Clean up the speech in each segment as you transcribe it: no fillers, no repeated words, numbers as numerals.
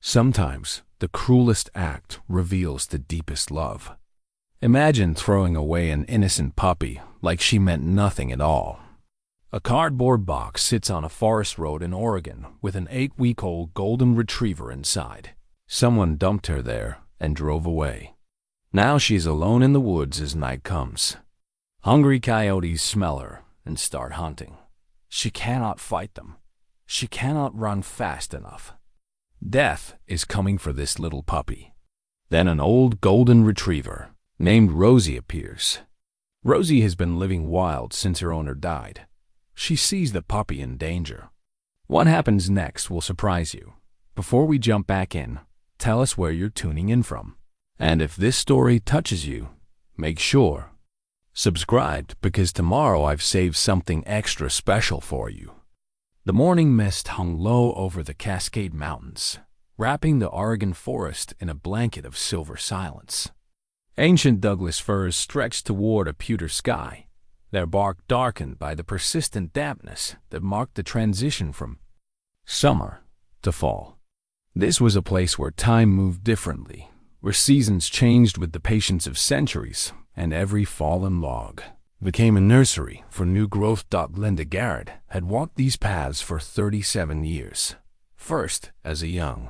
Sometimes the cruelest act reveals the deepest love. Imagine throwing away an innocent puppy like she meant nothing at all. A cardboard box sits on a forest road in Oregon with an 8-week-old golden retriever inside. Someone dumped her there and drove away. Now she's alone in the woods as night comes. Hungry coyotes smell her and start hunting. She cannot fight them. She cannot run fast enough. Death is coming for this little puppy. Then an old golden retriever named Rosie appears. Rosie has been living wild since her owner died. She sees the puppy in danger. What happens next will surprise you. Before we jump back in, tell us where you're tuning in from. And if this story touches you, make sure subscribe, because tomorrow I've saved something extra special for you. The morning mist hung low over the Cascade Mountains, wrapping the Oregon forest in a blanket of silver silence. Ancient Douglas firs stretched toward a pewter sky, their bark darkened by the persistent dampness that marked the transition from summer to fall. This was a place where time moved differently, where seasons changed with the patience of centuries, and every fallen log became a nursery for new growth. Linda Garrett had walked these paths for 37 years, first as a young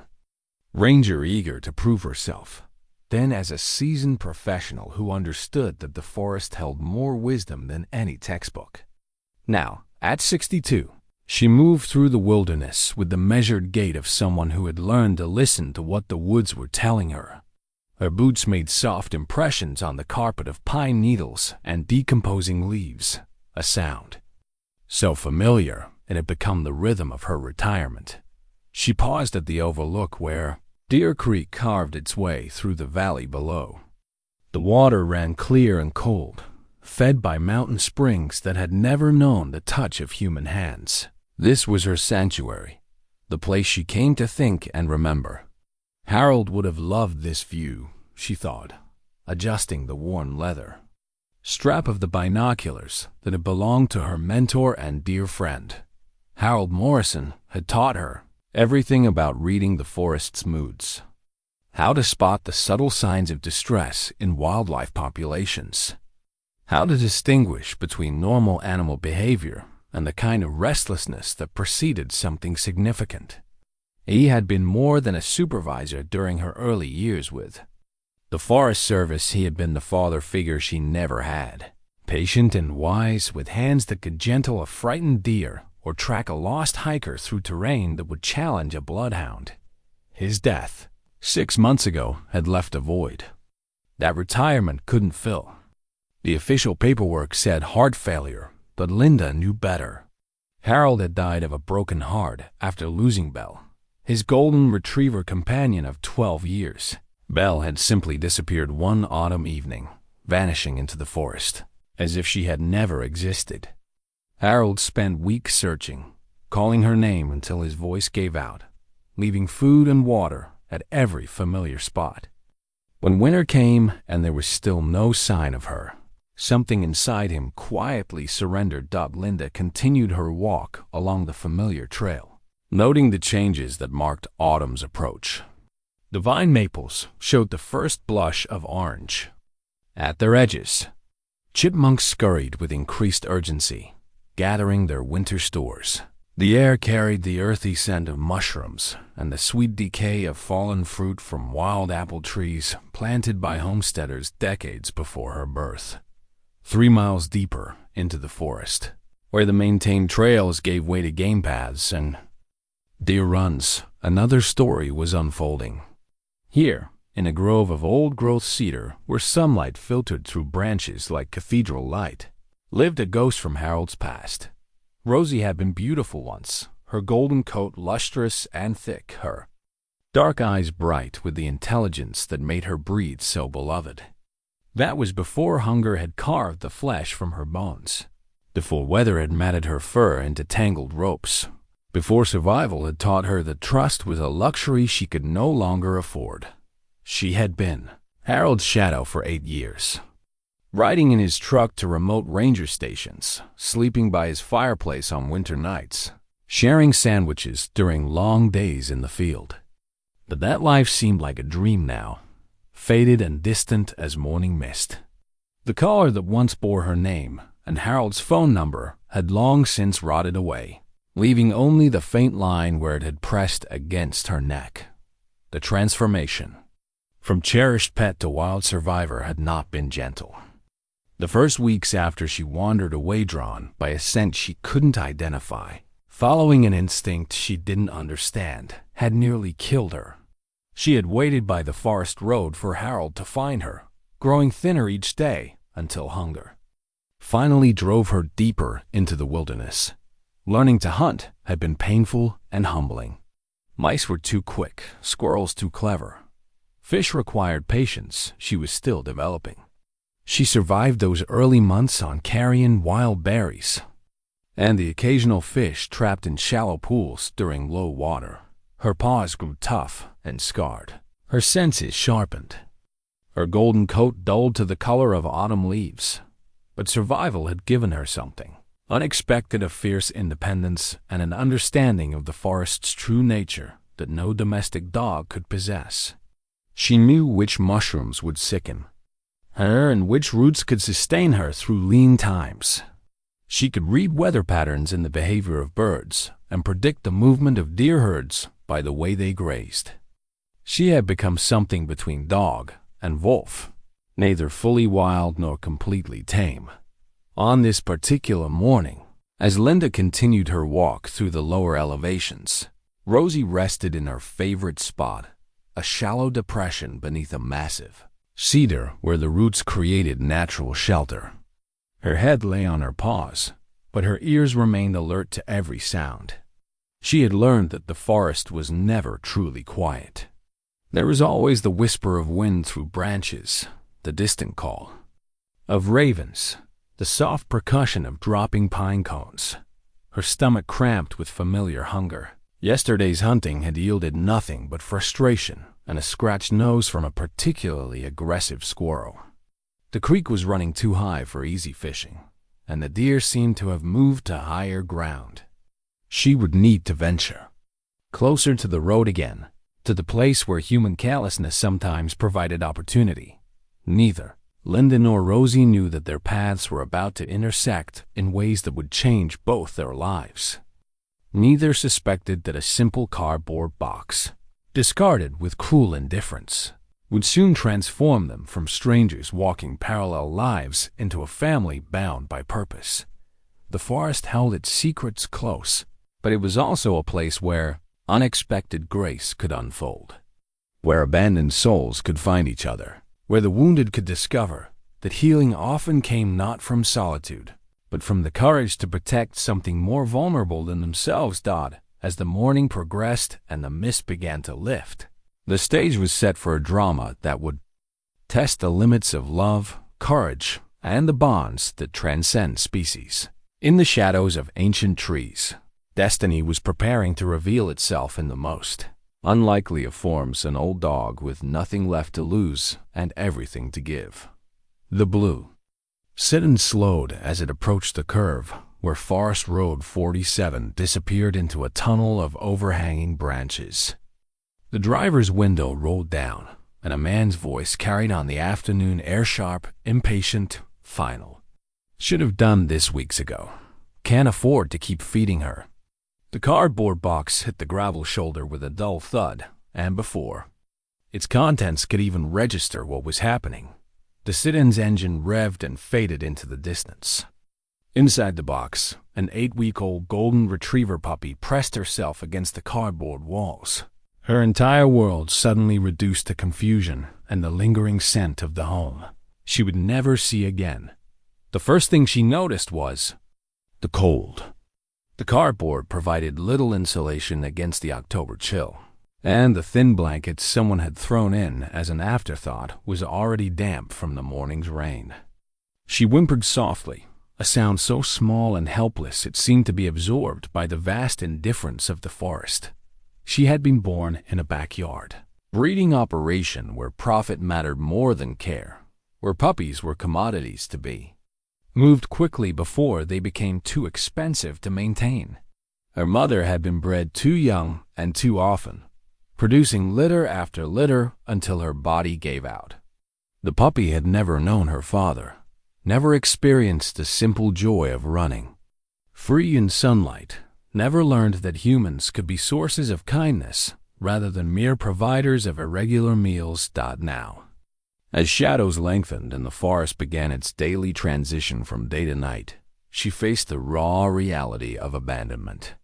ranger eager to prove herself, then as a seasoned professional who understood that the forest held more wisdom than any textbook. Now, at 62, she moved through the wilderness with the measured gait of someone who had learned to listen to what the woods were telling her. Her boots made soft impressions on the carpet of pine needles and decomposing leaves, a sound so familiar it had become the rhythm of her retirement. She paused at the overlook where Deer Creek carved its way through the valley below. The water ran clear and cold, fed by mountain springs that had never known the touch of human hands. This was her sanctuary, the place she came to think and remember. Harold would have loved this view, she thought, adjusting the worn leather strap of the binoculars that had belonged to her mentor and dear friend. Harold Morrison had taught her everything about reading the forest's moods, how to spot the subtle signs of distress in wildlife populations, how to distinguish between normal animal behavior and the kind of restlessness that preceded something significant. He had been more than a supervisor during her early years with the Forest Service. He had been the father figure she never had, patient and wise, with hands that could gentle a frightened deer or track a lost hiker through terrain that would challenge a bloodhound. His death, 6 months ago, had left a void that retirement couldn't fill. The official paperwork said heart failure, but Linda knew better. Harold had died of a broken heart after losing Belle, his golden retriever companion of 12 years. Belle had simply disappeared one autumn evening, vanishing into the forest, as if she had never existed. Harold spent weeks searching, calling her name until his voice gave out, leaving food and water at every familiar spot. When winter came and there was still no sign of her, something inside him quietly surrendered. Linda continued her walk along the familiar trail, noting the changes that marked autumn's approach. The vine maples showed the first blush of orange. At their edges, chipmunks scurried with increased urgency, gathering their winter stores. The air carried the earthy scent of mushrooms and the sweet decay of fallen fruit from wild apple trees planted by homesteaders decades before her birth. 3 miles deeper into the forest, where the maintained trails gave way to game paths and deer runs, another story was unfolding. Here, in a grove of old-growth cedar where sunlight filtered through branches like cathedral light, lived a ghost from Harold's past. Rosie had been beautiful once, her golden coat lustrous and thick, her dark eyes bright with the intelligence that made her breed so beloved. That was before hunger had carved the flesh from her bones, before weather had matted her fur into tangled ropes, before survival had taught her that trust was a luxury she could no longer afford. She had been Harold's shadow for 8 years, riding in his truck to remote ranger stations, sleeping by his fireplace on winter nights, sharing sandwiches during long days in the field. But that life seemed like a dream now, faded and distant as morning mist. The collar that once bore her name and Harold's phone number had long since rotted away, leaving only the faint line where it had pressed against her neck. The transformation from cherished pet to wild survivor had not been gentle. The first weeks after she wandered away, drawn by a scent she couldn't identify, following an instinct she didn't understand, had nearly killed her. She had waited by the forest road for Harold to find her, growing thinner each day until hunger finally drove her deeper into the wilderness. Learning to hunt had been painful and humbling. Mice were too quick, squirrels too clever. Fish required patience she was still developing. She survived those early months on carrion wild berries and the occasional fish trapped in shallow pools during low water. Her paws grew tough and scarred, her senses sharpened. Her golden coat dulled to the color of autumn leaves. But survival had given her something unexpected, a fierce independence and an understanding of the forest's true nature that no domestic dog could possess. She knew which mushrooms would sicken her and which roots could sustain her through lean times. She could read weather patterns in the behavior of birds and predict the movement of deer herds by the way they grazed. She had become something between dog and wolf, neither fully wild nor completely tame. On this particular morning, as Linda continued her walk through the lower elevations, Rosie rested in her favorite spot, a shallow depression beneath a massive cedar where the roots created natural shelter. Her head lay on her paws, but her ears remained alert to every sound. She had learned that the forest was never truly quiet. There was always the whisper of wind through branches, the distant call of ravens, the soft percussion of dropping pine cones. Her stomach cramped with familiar hunger. Yesterday's hunting had yielded nothing but frustration and a scratched nose from a particularly aggressive squirrel. The creek was running too high for easy fishing, and the deer seemed to have moved to higher ground. She would need to venture closer to the road again, to the place where human callousness sometimes provided opportunity. Neither Linda nor Rosie knew that their paths were about to intersect in ways that would change both their lives. Neither suspected that a simple cardboard box, discarded with cruel indifference, would soon transform them from strangers walking parallel lives into a family bound by purpose. The forest held its secrets close, but it was also a place where unexpected grace could unfold, where abandoned souls could find each other, where the wounded could discover that healing often came not from solitude, but from the courage to protect something more vulnerable than themselves. As the morning progressed and the mist began to lift, the stage was set for a drama that would test the limits of love, courage, and the bonds that transcend species. In the shadows of ancient trees, destiny was preparing to reveal itself in the most unlikely of forms, an old dog with nothing left to lose and everything to give. The blue sedan slowed as it approached the curve where Forest Road 47 disappeared into a tunnel of overhanging branches. The driver's window rolled down, and a man's voice carried on the afternoon air, sharp, impatient, final. Should have done this weeks ago. Can't afford to keep feeding her. The cardboard box hit the gravel shoulder with a dull thud, and before its contents could even register what was happening, the sedan's engine revved and faded into the distance. Inside the box, an 8-week-old golden retriever puppy pressed herself against the cardboard walls. Her entire world suddenly reduced to confusion and the lingering scent of the home she would never see again. The first thing she noticed was the cold. The cardboard provided little insulation against the October chill, and the thin blanket someone had thrown in as an afterthought was already damp from the morning's rain. She whimpered softly, a sound so small and helpless it seemed to be absorbed by the vast indifference of the forest. She had been born in a backyard breeding operation where profit mattered more than care, where puppies were commodities to be moved quickly before they became too expensive to maintain. Her mother had been bred too young and too often, producing litter after litter until her body gave out. The puppy had never known her father, never experienced the simple joy of running free in sunlight, never learned that humans could be sources of kindness rather than mere providers of irregular meals. Now, as shadows lengthened and the forest began its daily transition from day to night, she faced the raw reality of abandonment.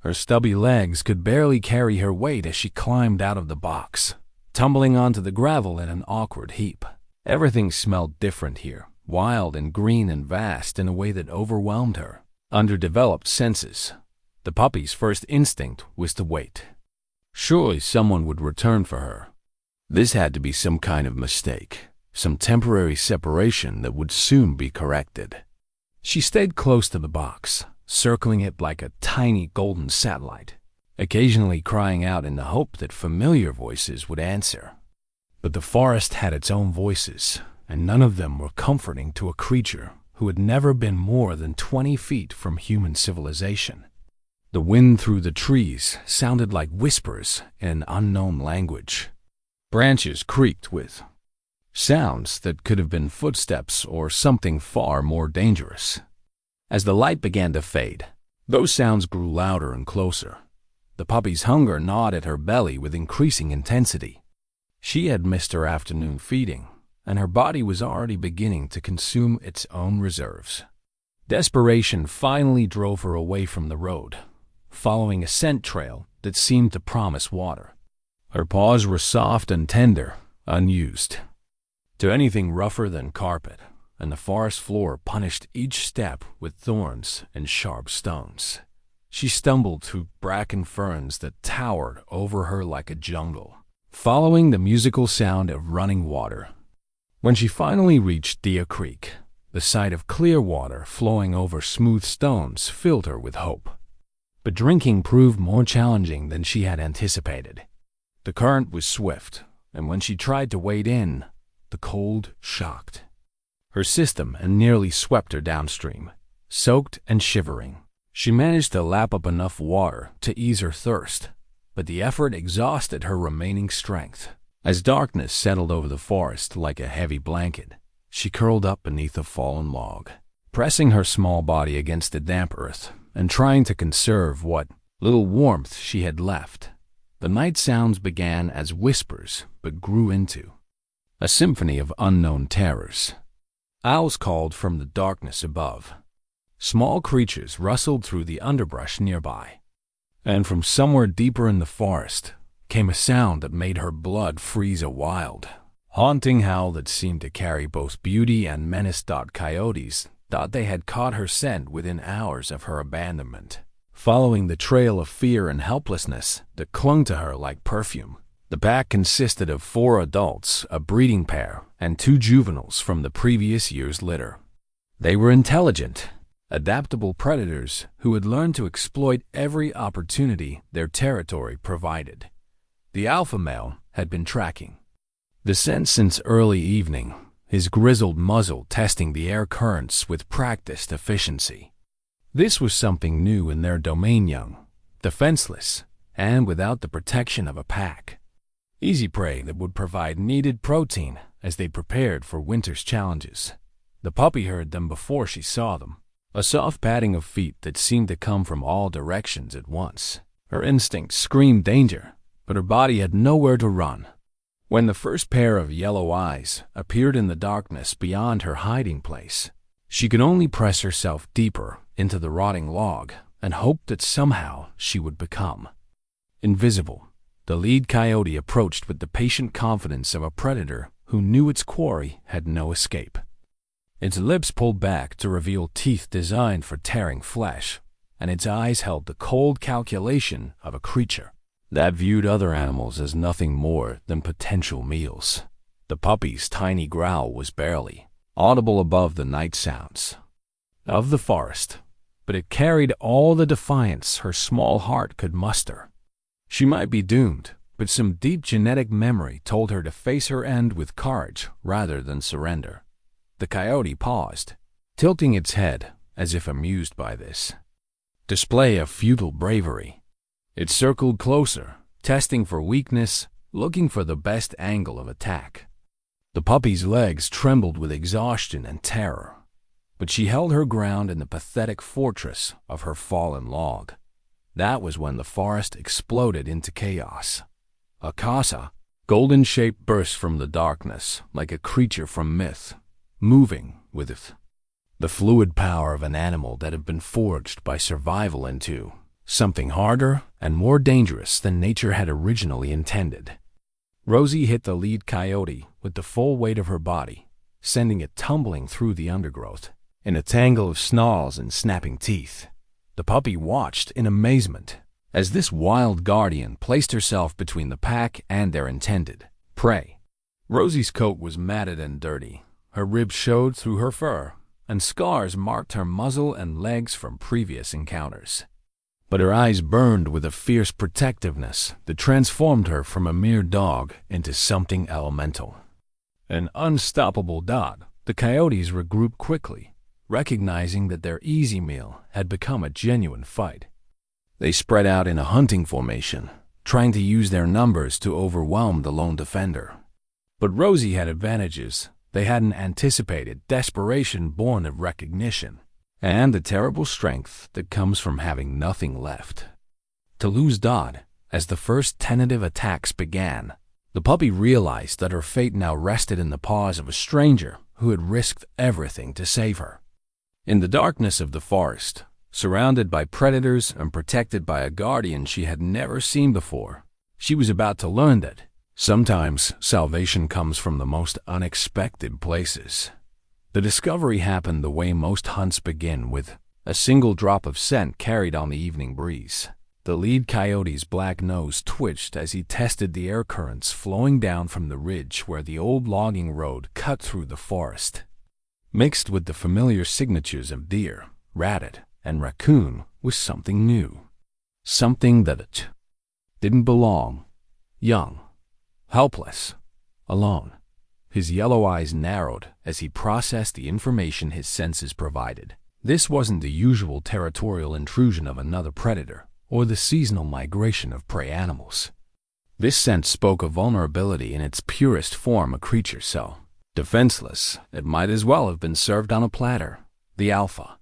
Her stubby legs could barely carry her weight as she climbed out of the box, tumbling onto the gravel in an awkward heap. Everything smelled different here, wild and green and vast in a way that overwhelmed her underdeveloped senses. The puppy's first instinct was to wait. Surely someone would return for her. This had to be some kind of mistake, some temporary separation that would soon be corrected. She stayed close to the box, circling it like a tiny golden satellite, occasionally crying out in the hope that familiar voices would answer. But the forest had its own voices, and none of them were comforting to a creature who had never been more than 20 feet from human civilization. The wind through the trees sounded like whispers in an unknown language. Branches creaked with sounds that could have been footsteps or something far more dangerous. As the light began to fade, those sounds grew louder and closer. The puppy's hunger gnawed at her belly with increasing intensity. She had missed her afternoon feeding, and her body was already beginning to consume its own reserves. Desperation finally drove her away from the road, following a scent trail that seemed to promise water. Her paws were soft and tender, unused to anything rougher than carpet, and the forest floor punished each step with thorns and sharp stones. She stumbled through bracken ferns that towered over her like a jungle, following the musical sound of running water. When she finally reached Deer Creek, the sight of clear water flowing over smooth stones filled her with hope. But drinking proved more challenging than she had anticipated. The current was swift, and when she tried to wade in, the cold shocked her system and nearly swept her downstream. Soaked and shivering, she managed to lap up enough water to ease her thirst, but the effort exhausted her remaining strength. As darkness settled over the forest like a heavy blanket, she curled up beneath a fallen log, pressing her small body against the damp earth and trying to conserve what little warmth she had left. The night sounds began as whispers but grew into a symphony of unknown terrors. Owls called from the darkness above. Small creatures rustled through the underbrush nearby. And from somewhere deeper in the forest came a sound that made her blood freeze a wild, haunting howl that seemed to carry both beauty and menace. Coyotes thought they had caught her scent within hours of her abandonment, following the trail of fear and helplessness that clung to her like perfume. The pack consisted of 4 adults, a breeding pair, and 2 juveniles from the previous year's litter. They were intelligent, adaptable predators who had learned to exploit every opportunity their territory provided. The alpha male had been tracking the scent since early evening, his grizzled muzzle testing the air currents with practiced efficiency. This was something new in their domain, young, defenseless, and without the protection of a pack. Easy prey that would provide needed protein as they prepared for winter's challenges. The puppy heard them before she saw them, a soft padding of feet that seemed to come from all directions at once. Her instinct screamed danger, but her body had nowhere to run. When the first pair of yellow eyes appeared in the darkness beyond her hiding place, she could only press herself deeper into the rotting log and hope that somehow she would become invisible. The lead coyote approached with the patient confidence of a predator who knew its quarry had no escape. Its lips pulled back to reveal teeth designed for tearing flesh, and its eyes held the cold calculation of a creature that viewed other animals as nothing more than potential meals. The puppy's tiny growl was barely audible above the night sounds of the forest, but it carried all the defiance her small heart could muster. She might be doomed, but some deep genetic memory told her to face her end with courage rather than surrender. The coyote paused, tilting its head as if amused by this display of futile bravery. It circled closer, testing for weakness, looking for the best angle of attack. The puppy's legs trembled with exhaustion and terror, but she held her ground in the pathetic fortress of her fallen log. That was when the forest exploded into chaos. A casa, golden shape, burst from the darkness like a creature from myth, moving with it the fluid power of an animal that had been forged by survival into something harder and more dangerous than nature had originally intended. Rosie hit the lead coyote with the full weight of her body, sending it tumbling through the undergrowth in a tangle of snarls and snapping teeth. The puppy watched in amazement as this wild guardian placed herself between the pack and their intended prey. Rosie's coat was matted and dirty. Her ribs showed through her fur, and scars marked her muzzle and legs from previous encounters. But her eyes burned with a fierce protectiveness that transformed her from a mere dog into something elemental. An unstoppable dot, the coyotes regrouped quickly, recognizing that their easy meal had become a genuine fight. They spread out in a hunting formation, trying to use their numbers to overwhelm the lone defender. But Rosie had advantages they hadn't anticipated: desperation born of recognition, and the terrible strength that comes from having nothing left to lose. Dot, as the first tentative attacks began, the puppy realized that her fate now rested in the paws of a stranger who had risked everything to save her. In the darkness of the forest, surrounded by predators and protected by a guardian she had never seen before, she was about to learn that sometimes salvation comes from the most unexpected places. The discovery happened the way most hunts begin, with a single drop of scent carried on the evening breeze. The lead coyote's black nose twitched as he tested the air currents flowing down from the ridge where the old logging road cut through the forest. Mixed with the familiar signatures of deer, rabbit, and raccoon was something new. Something that didn't belong. Young, helpless, alone. His yellow eyes narrowed as he processed the information his senses provided. This wasn't the usual territorial intrusion of another predator or the seasonal migration of prey animals. This scent spoke of vulnerability in its purest form, a creature so defenseless it might as well have been served on a platter. The alpha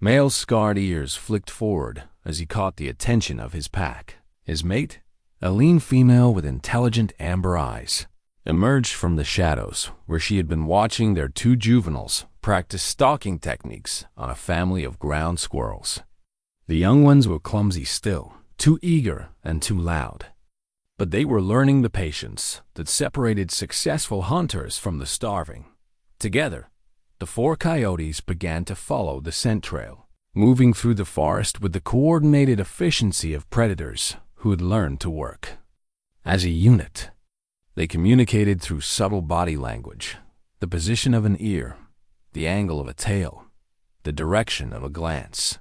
male's scarred ears flicked forward as he caught the attention of his pack. His mate, a lean female with intelligent amber eyes, emerged from the shadows where she had been watching their two juveniles practice stalking techniques on a family of ground squirrels. The young ones were clumsy still, too eager and too loud. But they were learning the patience that separated successful hunters from the starving. Together, the four coyotes began to follow the scent trail, moving through the forest with the coordinated efficiency of predators who had learned to work as a unit. They communicated through subtle body language, the position of an ear, the angle of a tail, the direction of a glance.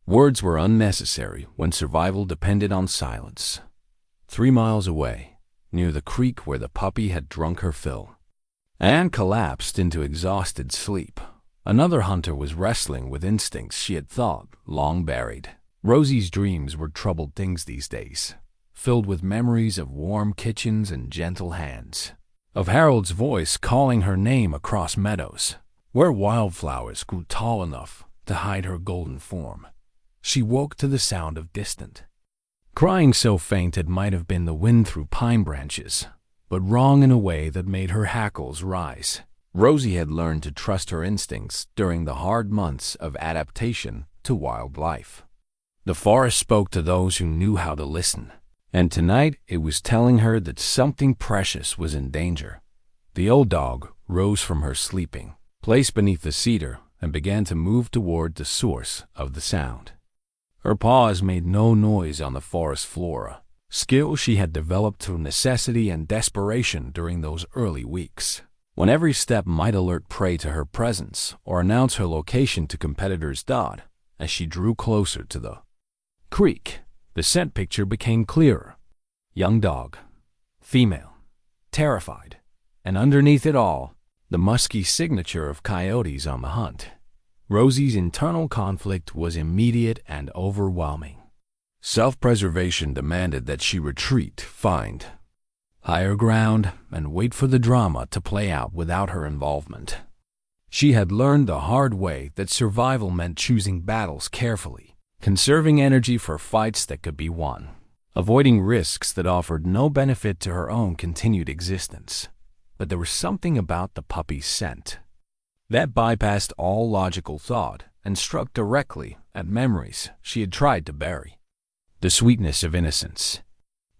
Words were unnecessary when survival depended on silence. 3 miles away, near the creek where the puppy had drunk her fill and collapsed into exhausted sleep, another hunter was wrestling with instincts she had thought long buried. Rosie's dreams were troubled things these days, filled with memories of warm kitchens and gentle hands, of Harold's voice calling her name across meadows, where wildflowers grew tall enough to hide her golden form. She woke to the sound of distant crying, so faint it might have been the wind through pine branches, but wrong in a way that made her hackles rise. Rosie had learned to trust her instincts during the hard months of adaptation to wildlife. The forest spoke to those who knew how to listen, and tonight it was telling her that something precious was in danger. The old dog rose from her sleeping place beneath the cedar and began to move toward the source of the sound. Her paws made no noise on the forest floor, skill she had developed through necessity and desperation during those early weeks, when every step might alert prey to her presence or announce her location to competitors. Dot, as she drew closer to the creek, the scent picture became clearer. Young dog, female, terrified, and underneath it all, the musky signature of coyotes on the hunt. Rosie's internal conflict was immediate and overwhelming. Self-preservation demanded that she retreat, find higher ground, and wait for the drama to play out without her involvement. She had learned the hard way that survival meant choosing battles carefully, conserving energy for fights that could be won, avoiding risks that offered no benefit to her own continued existence. But there was something about the puppy's scent that bypassed all logical thought and struck directly at memories she had tried to bury. The sweetness of innocence,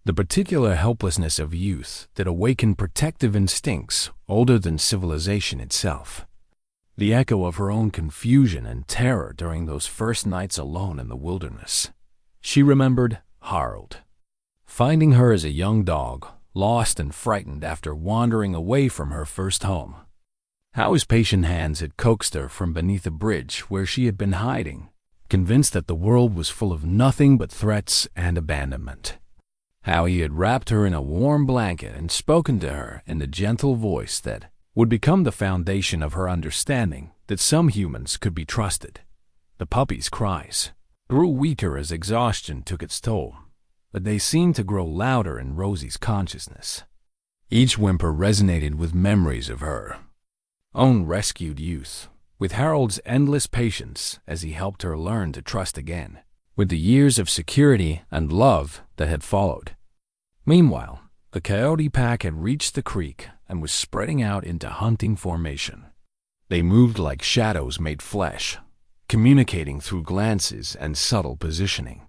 the particular helplessness of youth that awakened protective instincts older than civilization itself. The echo of her own confusion and terror during those first nights alone in the wilderness. She remembered Harold, finding her as a young dog, lost and frightened after wandering away from her first home. How his patient hands had coaxed her from beneath a bridge where she had been hiding, convinced that the world was full of nothing but threats and abandonment. How he had wrapped her in a warm blanket and spoken to her in the gentle voice that would become the foundation of her understanding that some humans could be trusted. The puppy's cries grew weaker as exhaustion took its toll, but they seemed to grow louder in Rosie's consciousness. Each whimper resonated with memories of her own rescued youth, with Harold's endless patience as he helped her learn to trust again, with the years of security and love that had followed. Meanwhile, the coyote pack had reached the creek and was spreading out into hunting formation. They moved like shadows made flesh, communicating through glances and subtle positioning.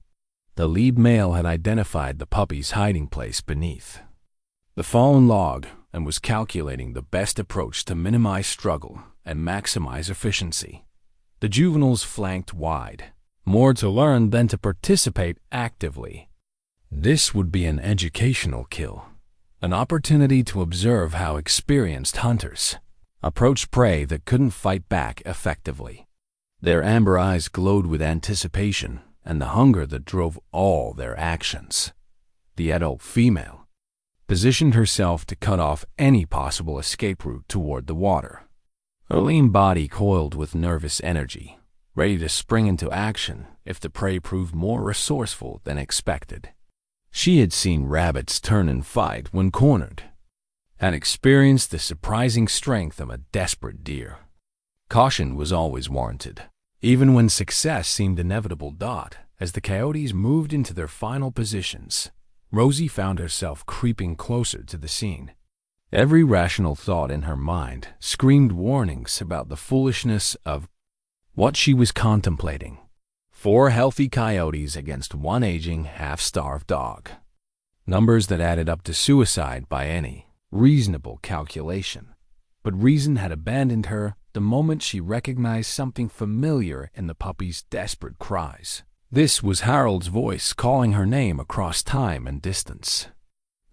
The lead male had identified the puppy's hiding place beneath the fallen log and was calculating the best approach to minimize struggle and maximize efficiency. The juveniles flanked wide, more to learn than to participate actively. This would be an educational kill, an opportunity to observe how experienced hunters approached prey that couldn't fight back effectively. Their amber eyes glowed with anticipation and the hunger that drove all their actions. The adult female positioned herself to cut off any possible escape route toward the water. Her lean body coiled with nervous energy, ready to spring into action if the prey proved more resourceful than expected. She had seen rabbits turn and fight when cornered, and experienced the surprising strength of a desperate deer. Caution was always warranted, even when success seemed inevitable. As the coyotes moved into their final positions, Rosie found herself creeping closer to the scene. Every rational thought in her mind screamed warnings about the foolishness of what she was contemplating. 4 healthy coyotes against 1 aging, half-starved dog. Numbers that added up to suicide by any reasonable calculation. But reason had abandoned her the moment she recognized something familiar in the puppy's desperate cries. This was Harold's voice calling her name across time and distance.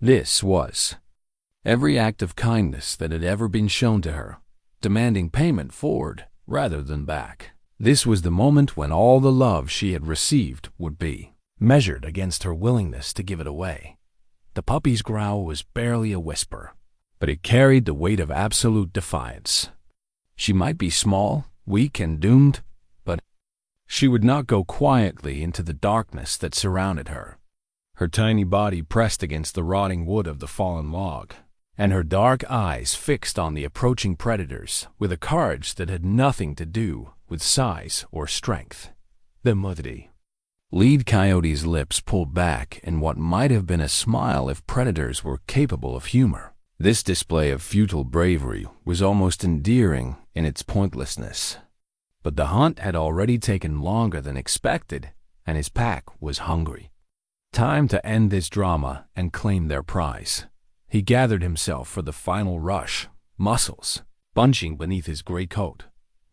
This was every act of kindness that had ever been shown to her, demanding payment forward rather than back. This was the moment when all the love she had received would be measured against her willingness to give it away. The puppy's growl was barely a whisper, but it carried the weight of absolute defiance. She might be small, weak, and doomed, but she would not go quietly into the darkness that surrounded her. Her tiny body pressed against the rotting wood of the fallen log, and her dark eyes fixed on the approaching predators with a courage that had nothing to do with size or strength. The muddy lead coyote's lips pulled back in what might have been a smile if predators were capable of humor. This display of futile bravery was almost endearing in its pointlessness. But the hunt had already taken longer than expected, and his pack was hungry. Time to end this drama and claim their prize. He gathered himself for the final rush, muscles bunching beneath his gray coat,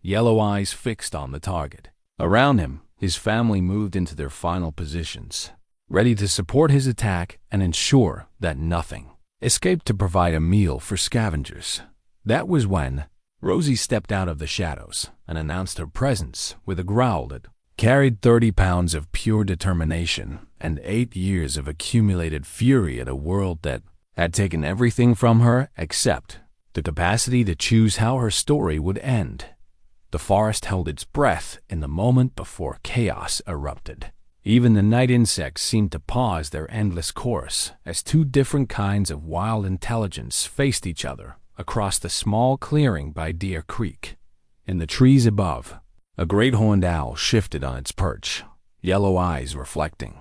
yellow eyes fixed on the target. Around him, his family moved into their final positions, ready to support his attack and ensure that nothing escaped to provide a meal for scavengers. That was when Rosie stepped out of the shadows and announced her presence with a growl that carried 30 pounds of pure determination and 8 years of accumulated fury at a world that had taken everything from her except the capacity to choose how her story would end. The forest held its breath in the moment before chaos erupted. Even the night insects seemed to pause their endless course as two different kinds of wild intelligence faced each other across the small clearing by Deer Creek. In the trees above, a great horned owl shifted on its perch, yellow eyes reflecting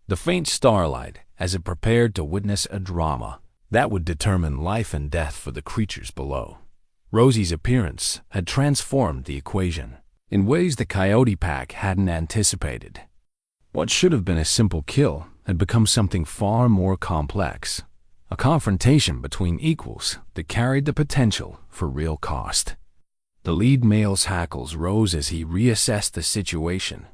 the faint starlight as it prepared to witness a drama that would determine life and death for the creatures below. Rosie's appearance had transformed the equation in ways the coyote pack hadn't anticipated. What should have been a simple kill had become something far more complex, a confrontation between equals that carried the potential for real cost. The lead male's hackles rose as he reassessed the situation,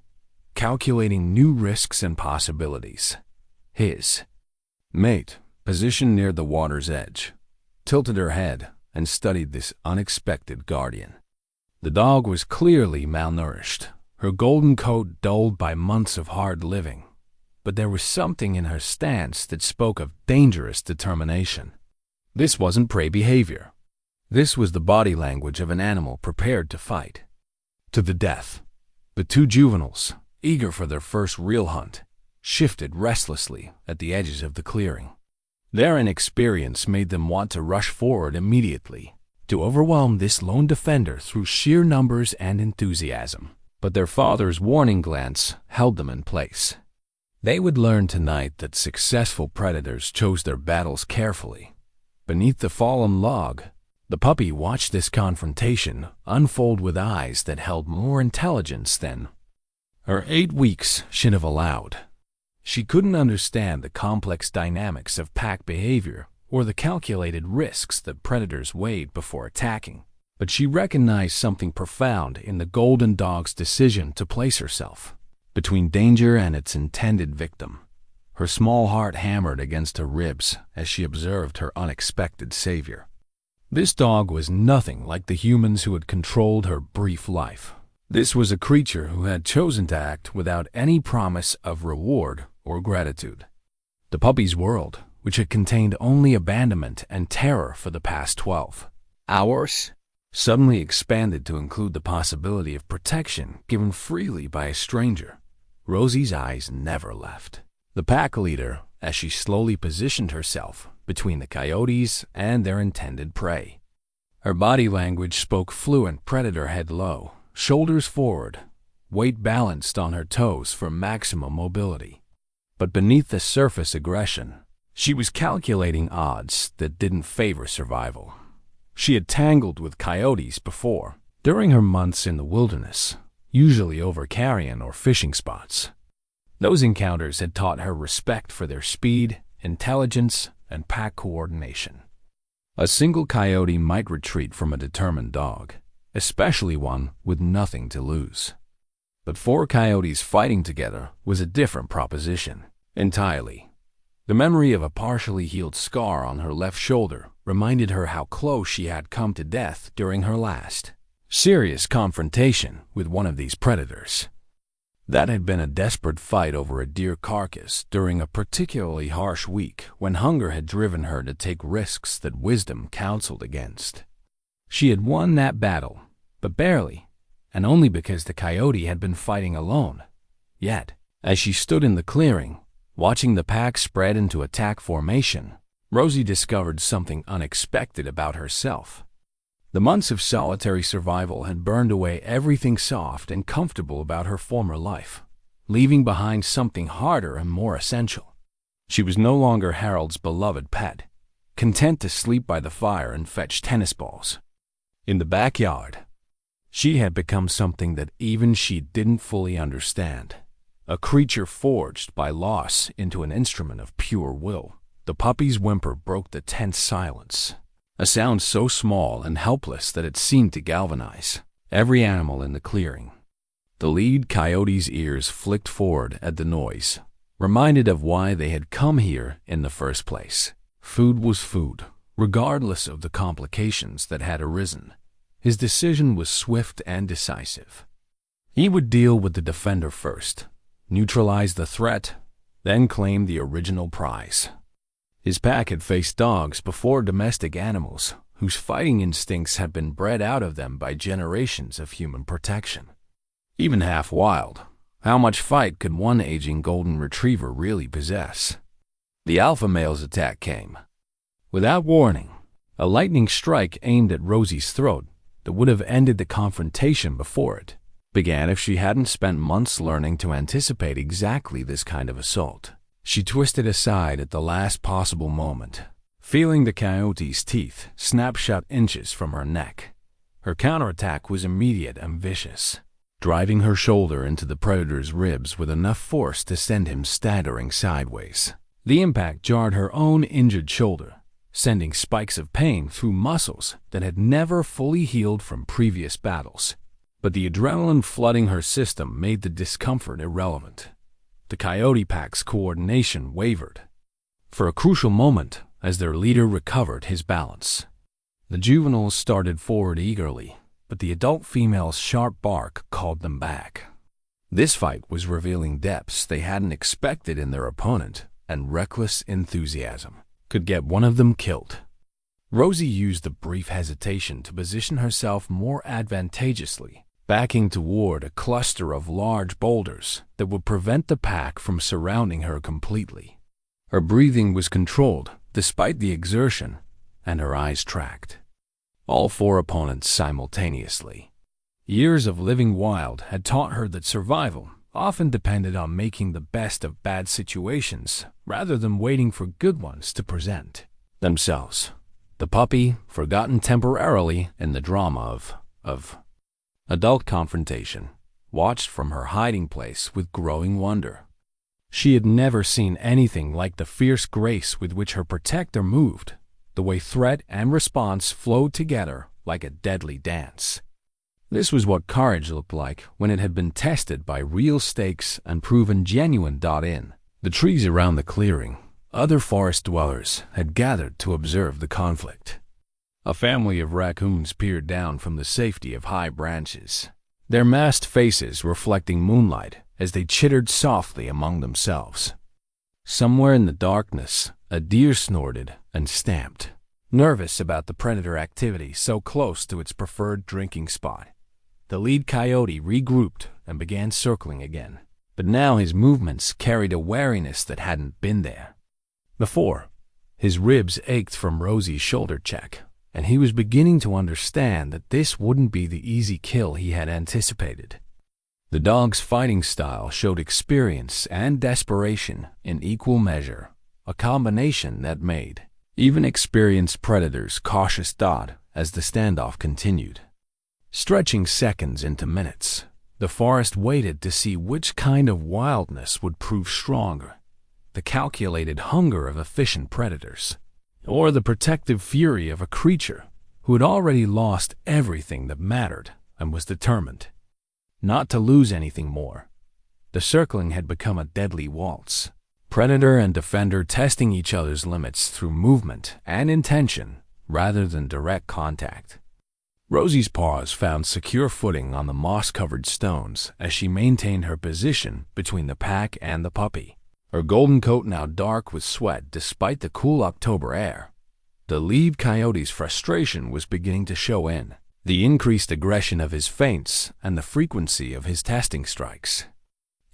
calculating new risks and possibilities. His mate, positioned near the water's edge, tilted her head and studied this unexpected guardian. The dog was clearly malnourished, her golden coat dulled by months of hard living, but there was something in her stance that spoke of dangerous determination. This wasn't prey behavior. This was the body language of an animal prepared to fight to the death. The two juveniles, eager for their first real hunt, shifted restlessly at the edges of the clearing. Their inexperience made them want to rush forward immediately, to overwhelm this lone defender through sheer numbers and enthusiasm. But their father's warning glance held them in place. They would learn tonight that successful predators chose their battles carefully. Beneath the fallen log, the puppy watched this confrontation unfold with eyes that held more intelligence than her 8 weeks should have allowed. She couldn't understand the complex dynamics of pack behavior or the calculated risks that predators weighed before attacking, but she recognized something profound in the golden dog's decision to place herself between danger and its intended victim. Her small heart hammered against her ribs as she observed her unexpected savior. This dog was nothing like the humans who had controlled her brief life. This was a creature who had chosen to act without any promise of reward or gratitude. The puppy's world, which had contained only abandonment and terror for the past 12 hours, suddenly expanded to include the possibility of protection given freely by a stranger. Rosie's eyes never left the pack leader as she slowly positioned herself between the coyotes and their intended prey. Her body language spoke fluent predator head low, shoulders forward, weight balanced on her toes for maximum mobility. But beneath the surface aggression, she was calculating odds that didn't favor survival. She had tangled with coyotes before, during her months in the wilderness, usually over carrion or fishing spots. Those encounters had taught her respect for their speed, intelligence, and pack coordination. A single coyote might retreat from a determined dog, especially one with nothing to lose. But 4 coyotes fighting together was a different proposition, entirely. The memory of a partially healed scar on her left shoulder reminded her how close she had come to death during her last serious confrontation with one of these predators. That had been a desperate fight over a deer carcass during a particularly harsh week when hunger had driven her to take risks that wisdom counseled against. She had won that battle, but barely, and only because the coyote had been fighting alone. Yet, as she stood in the clearing, watching the pack spread into attack formation, Rosie discovered something unexpected about herself. The months of solitary survival had burned away everything soft and comfortable about her former life, leaving behind something harder and more essential. She was no longer Harold's beloved pet, content to sleep by the fire and fetch tennis balls. In the backyard, she had become something that even she didn't fully understand, a creature forged by loss into an instrument of pure will. The puppy's whimper broke the tense silence, a sound so small and helpless that it seemed to galvanize every animal in the clearing. The lead coyote's ears flicked forward at the noise, reminded of why they had come here in the first place. Food was food, regardless of the complications that had arisen. His decision was swift and decisive. He would deal with the defender first, neutralize the threat, then claim the original prize. His pack had faced dogs before domestic animals, whose fighting instincts had been bred out of them by generations of human protection. Even half wild, How much fight could one aging golden retriever really possess? The alpha male's attack came. Without warning, a lightning strike aimed at Rosie's throat that would have ended the confrontation before it began if she hadn't spent months learning to anticipate exactly this kind of assault. She twisted aside at the last possible moment, feeling the coyote's teeth snap shut inches from her neck. Her counterattack was immediate and vicious, driving her shoulder into the predator's ribs with enough force to send him staggering sideways. The impact jarred her own injured shoulder, sending spikes of pain through muscles that had never fully healed from previous battles. But the adrenaline flooding her system made the discomfort irrelevant. The coyote pack's coordination wavered for a crucial moment as their leader recovered his balance. The juveniles started forward eagerly, but the adult female's sharp bark called them back. This fight was revealing depths they hadn't expected in their opponent, and reckless enthusiasm could get one of them killed. Rosie used the brief hesitation to position herself more advantageously, backing toward a cluster of large boulders that would prevent the pack from surrounding her completely. Her breathing was controlled despite the exertion, and her eyes tracked all four opponents simultaneously. Years of living wild had taught her that survival often depended on making the best of bad situations rather than waiting for good ones to present themselves. The puppy, forgotten temporarily in the drama of adult confrontation, watched from her hiding place with growing wonder. She had never seen anything like the fierce grace with which her protector moved, the way threat and response flowed together like a deadly dance. This was what courage looked like when it had been tested by real stakes and proven genuine. In the trees around the clearing, other forest dwellers had gathered to observe the conflict. A family of raccoons peered down from the safety of high branches, their masked faces reflecting moonlight as they chittered softly among themselves. Somewhere in the darkness, a deer snorted and stamped, nervous about the predator activity so close to its preferred drinking spot. The lead coyote regrouped and began circling again, but now his movements carried a wariness that hadn't been there before. His ribs ached from Rosie's shoulder check, and he was beginning to understand that this wouldn't be the easy kill he had anticipated. The dog's fighting style showed experience and desperation in equal measure, a combination that made even experienced predators cautious. As the standoff continued, stretching seconds into minutes, the forest waited to see which kind of wildness would prove stronger: the calculated hunger of efficient predators, or the protective fury of a creature who had already lost everything that mattered and was determined not to lose anything more. The circling had become a deadly waltz, predator and defender testing each other's limits through movement and intention rather than direct contact. Rosie's paws found secure footing on the moss-covered stones as she maintained her position between the pack and the puppy, her golden coat now dark with sweat despite the cool October air. The lead coyote's frustration was beginning to show in the increased aggression of his feints and the frequency of his testing strikes.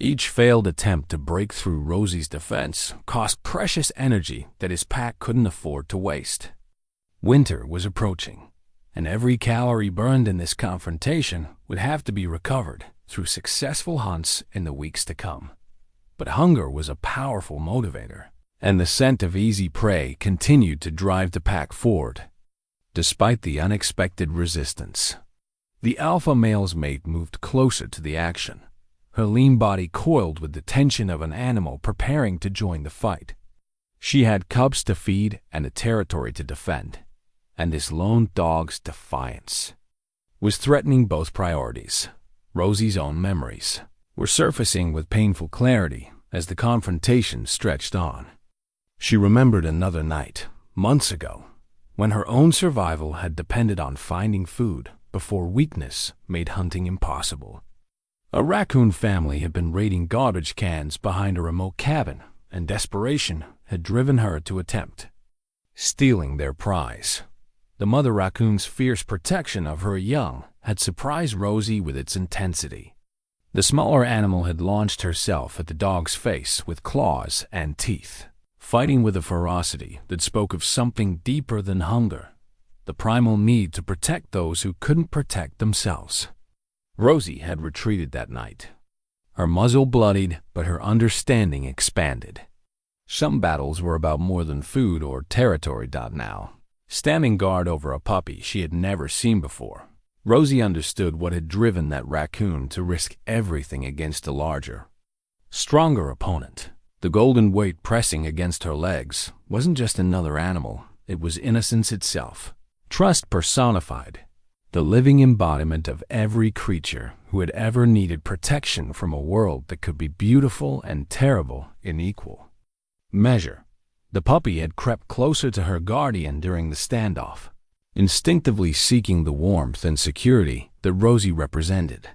Each failed attempt to break through Rosie's defense cost precious energy that his pack couldn't afford to waste. Winter was approaching, and every calorie burned in this confrontation would have to be recovered through successful hunts in the weeks to come. But hunger was a powerful motivator, and the scent of easy prey continued to drive the pack forward. Despite the unexpected resistance, the alpha male's mate moved closer to the action, her lean body coiled with the tension of an animal preparing to join the fight. She had cubs to feed and a territory to defend, and this lone dog's defiance was threatening both priorities. Rosie's own memories were surfacing with painful clarity as the confrontation stretched on. She remembered another night, months ago, when her own survival had depended on finding food before weakness made hunting impossible. A raccoon family had been raiding garbage cans behind a remote cabin, and desperation had driven her to attempt stealing their prize. The mother raccoon's fierce protection of her young had surprised Rosie with its intensity. The smaller animal had launched herself at the dog's face with claws and teeth, fighting with a ferocity that spoke of something deeper than hunger, the primal need to protect those who couldn't protect themselves. Rosie had retreated that night. Her muzzle bloodied, but her understanding expanded. Some battles were about more than food or territory. Now, standing guard over a puppy she had never seen before, Rosie understood what had driven that raccoon to risk everything against a larger, stronger opponent. The golden weight pressing against her legs wasn't just another animal, it was innocence itself, trust personified, the living embodiment of every creature who had ever needed protection from a world that could be beautiful and terrible in equal measure. The puppy had crept closer to her guardian during the standoff, instinctively seeking the warmth and security that Rosie represented.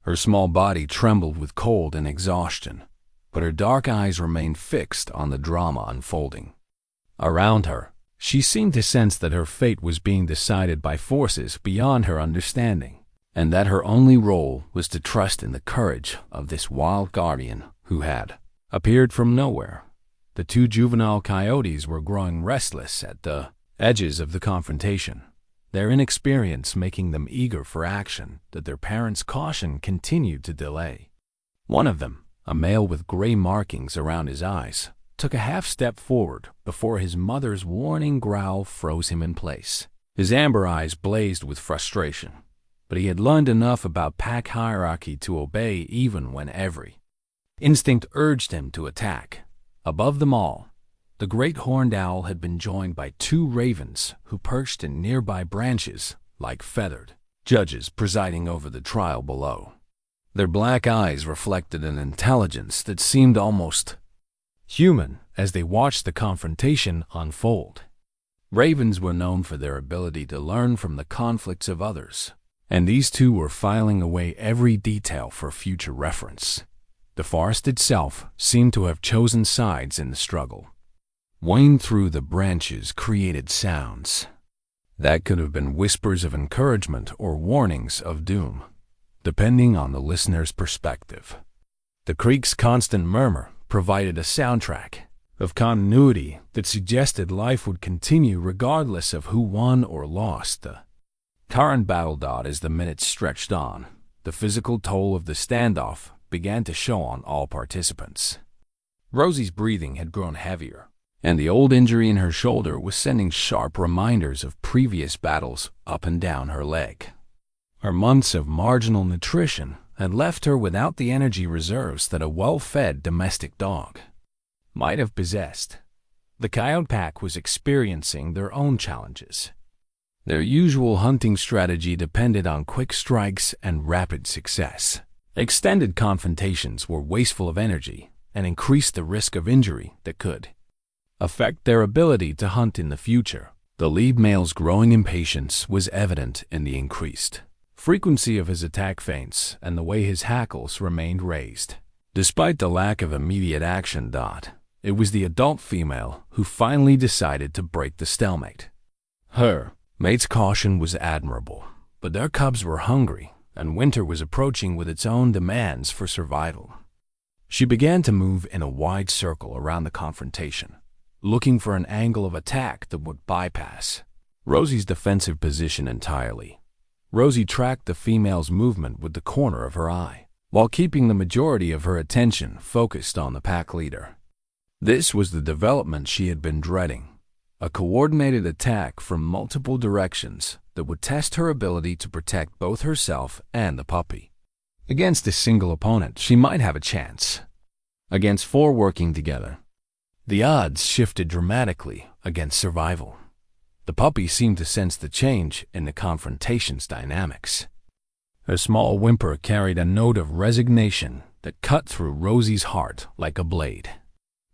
Her small body trembled with cold and exhaustion, but her dark eyes remained fixed on the drama unfolding around her. She seemed to sense that her fate was being decided by forces beyond her understanding, and that her only role was to trust in the courage of this wild guardian who had appeared from nowhere. The two juvenile coyotes were growing restless at the edges of the confrontation, their inexperience making them eager for action that their parents' caution continued to delay. One of them, a male with gray markings around his eyes, took a half-step forward before his mother's warning growl froze him in place. His amber eyes blazed with frustration, but he had learned enough about pack hierarchy to obey even when every instinct urged him to attack. Above them all, the great horned owl had been joined by two ravens who perched in nearby branches like feathered judges presiding over the trial below. Their black eyes reflected an intelligence that seemed almost human as they watched the confrontation unfold. Ravens were known for their ability to learn from the conflicts of others, and these two were filing away every detail for future reference. The forest itself seemed to have chosen sides in the struggle. Weighing through the branches created sounds that could have been whispers of encouragement or warnings of doom, depending on the listener's perspective. The creek's constant murmur provided a soundtrack of continuity that suggested life would continue regardless of who won or lost the current battle. As the minutes stretched on, the physical toll of the standoff began to show on all participants. Rosie's breathing had grown heavier, and the old injury in her shoulder was sending sharp reminders of previous battles up and down her leg. Her months of marginal nutrition had left her without the energy reserves that a well-fed domestic dog might have possessed. The coyote pack was experiencing their own challenges. Their usual hunting strategy depended on quick strikes and rapid success. Extended confrontations were wasteful of energy and increased the risk of injury that could affect their ability to hunt in the future. The lead male's growing impatience was evident in the increased frequency of his attack feints and the way his hackles remained raised. Despite the lack of immediate action, it was the adult female who finally decided to break the stalemate. Her mate's caution was admirable, but their cubs were hungry, and winter was approaching with its own demands for survival. She began to move in a wide circle around the confrontation, looking for an angle of attack that would bypass Rosie's defensive position entirely. Rosie tracked the female's movement with the corner of her eye, while keeping the majority of her attention focused on the pack leader. This was the development she had been dreading, a coordinated attack from multiple directions that would test her ability to protect both herself and the puppy. Against a single opponent, she might have a chance. Against four working together, the odds shifted dramatically against survival. The puppy seemed to sense the change in the confrontation's dynamics. Her small whimper carried a note of resignation that cut through Rosie's heart like a blade.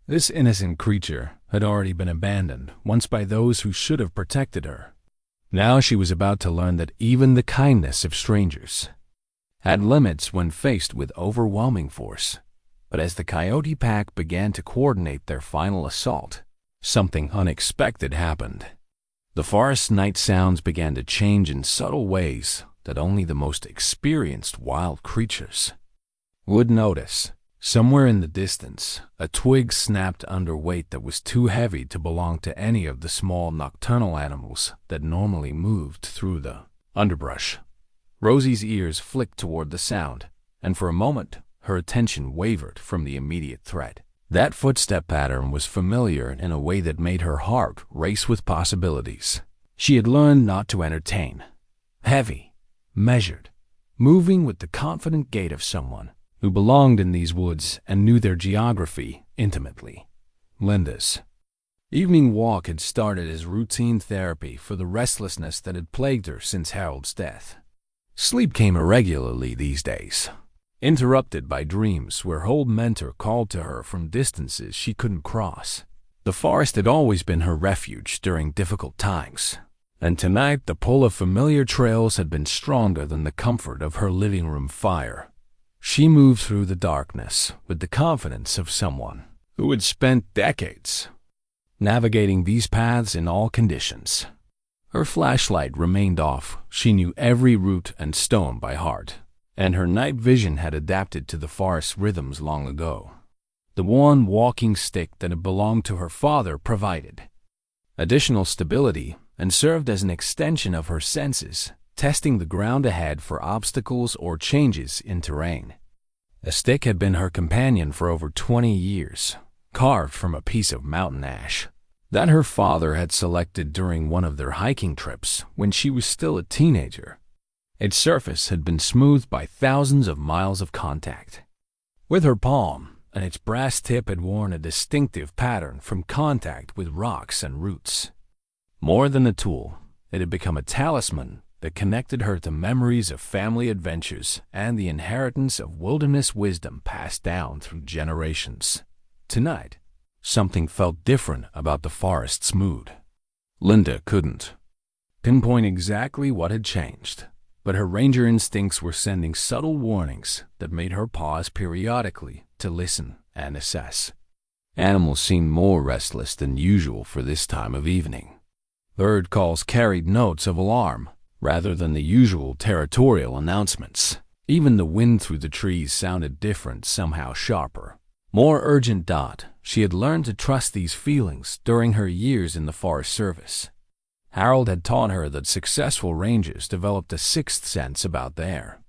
This innocent creature had already been abandoned once by those who should have protected her. Now she was about to learn that even the kindness of strangers had limits when faced with overwhelming force. But as the coyote pack began to coordinate their final assault, something unexpected happened. The forest night sounds began to change in subtle ways that only the most experienced wild creatures would notice. Somewhere in the distance, a twig snapped under weight that was too heavy to belong to any of the small nocturnal animals that normally moved through the underbrush. Rosie's ears flicked toward the sound, and for a moment, her attention wavered from the immediate threat. That footstep pattern was familiar in a way that made her heart race with possibilities. She had learned not to entertain. Heavy, measured, moving with the confident gait of someone who belonged in these woods and knew their geography intimately. Linda's evening walk had started as routine therapy for the restlessness that had plagued her since Harold's death. Sleep came irregularly these days, interrupted by dreams where old mentor called to her from distances she couldn't cross. The forest had always been her refuge during difficult times, and tonight the pull of familiar trails had been stronger than the comfort of her living room fire. She moved through the darkness with the confidence of someone who had spent decades navigating these paths in all conditions. Her flashlight remained off. She knew every root and stone by heart, and her night vision had adapted to the forest's rhythms long ago. The worn walking stick that had belonged to her father provided additional stability and served as an extension of her senses, testing the ground ahead for obstacles or changes in terrain. A stick had been her companion for over 20 years, carved from a piece of mountain ash that her father had selected during one of their hiking trips when she was still a teenager. Its surface had been smoothed by thousands of miles of contact with her palm, and its brass tip had worn a distinctive pattern from contact with rocks and roots. More than a tool, it had become a talisman that connected her to memories of family adventures and the inheritance of wilderness wisdom passed down through generations. Tonight, something felt different about the forest's mood. Linda couldn't pinpoint exactly what had changed, but her ranger instincts were sending subtle warnings that made her pause periodically to listen and assess. Animals seemed more restless than usual for this time of evening. Bird calls carried notes of alarm rather than the usual territorial announcements. Even the wind through the trees sounded different, somehow sharper, more urgent. She had learned to trust these feelings during her years in the Forest Service. Harold had taught her that successful rangers developed a sixth sense about their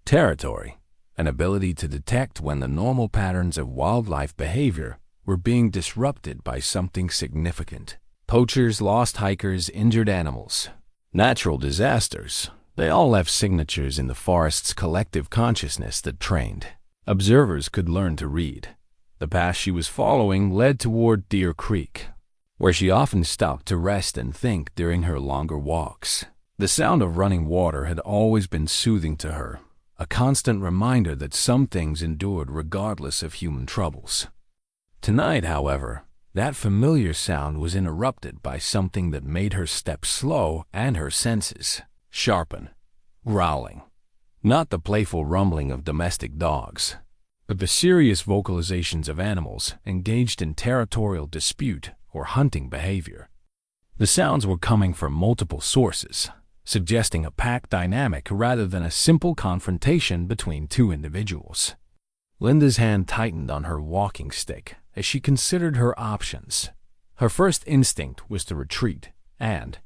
territory, an ability to detect when the normal patterns of wildlife behavior were being disrupted by something significant. Poachers, lost hikers, injured animals, natural disasters, they all left signatures in the forest's collective consciousness that trained observers could learn to read. The path she was following led toward Deer Creek, where she often stopped to rest and think during her longer walks. The sound of running water had always been soothing to her, a constant reminder that some things endured regardless of human troubles. Tonight, however, that familiar sound was interrupted by something that made her step slow and her senses sharpen. Growling. Not the playful rumbling of domestic dogs, but the serious vocalizations of animals engaged in territorial dispute or hunting behavior. The sounds were coming from multiple sources, suggesting a pack dynamic rather than a simple confrontation between two individuals. Linda's hand tightened on her walking stick as she considered her options. Her first instinct was to retreat and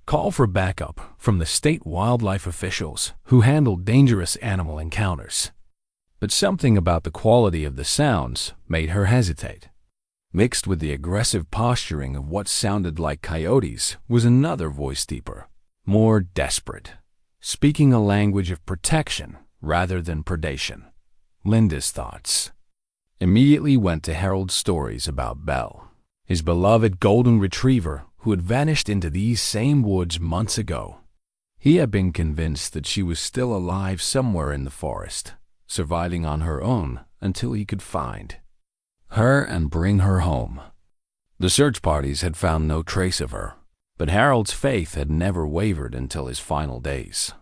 call for backup from the state wildlife officials who handled dangerous animal encounters. But something about the quality of the sounds made her hesitate. Mixed with the aggressive posturing of what sounded like coyotes was another voice deeper, more desperate, speaking a language of protection rather than predation. Linda's thoughts immediately went to Harold's stories about Belle, his beloved golden retriever who had vanished into these same woods months ago. He had been convinced that she was still alive somewhere in the forest, surviving on her own until he could find her and bring her home. The search parties had found no trace of her, but Harold's faith had never wavered until his final days.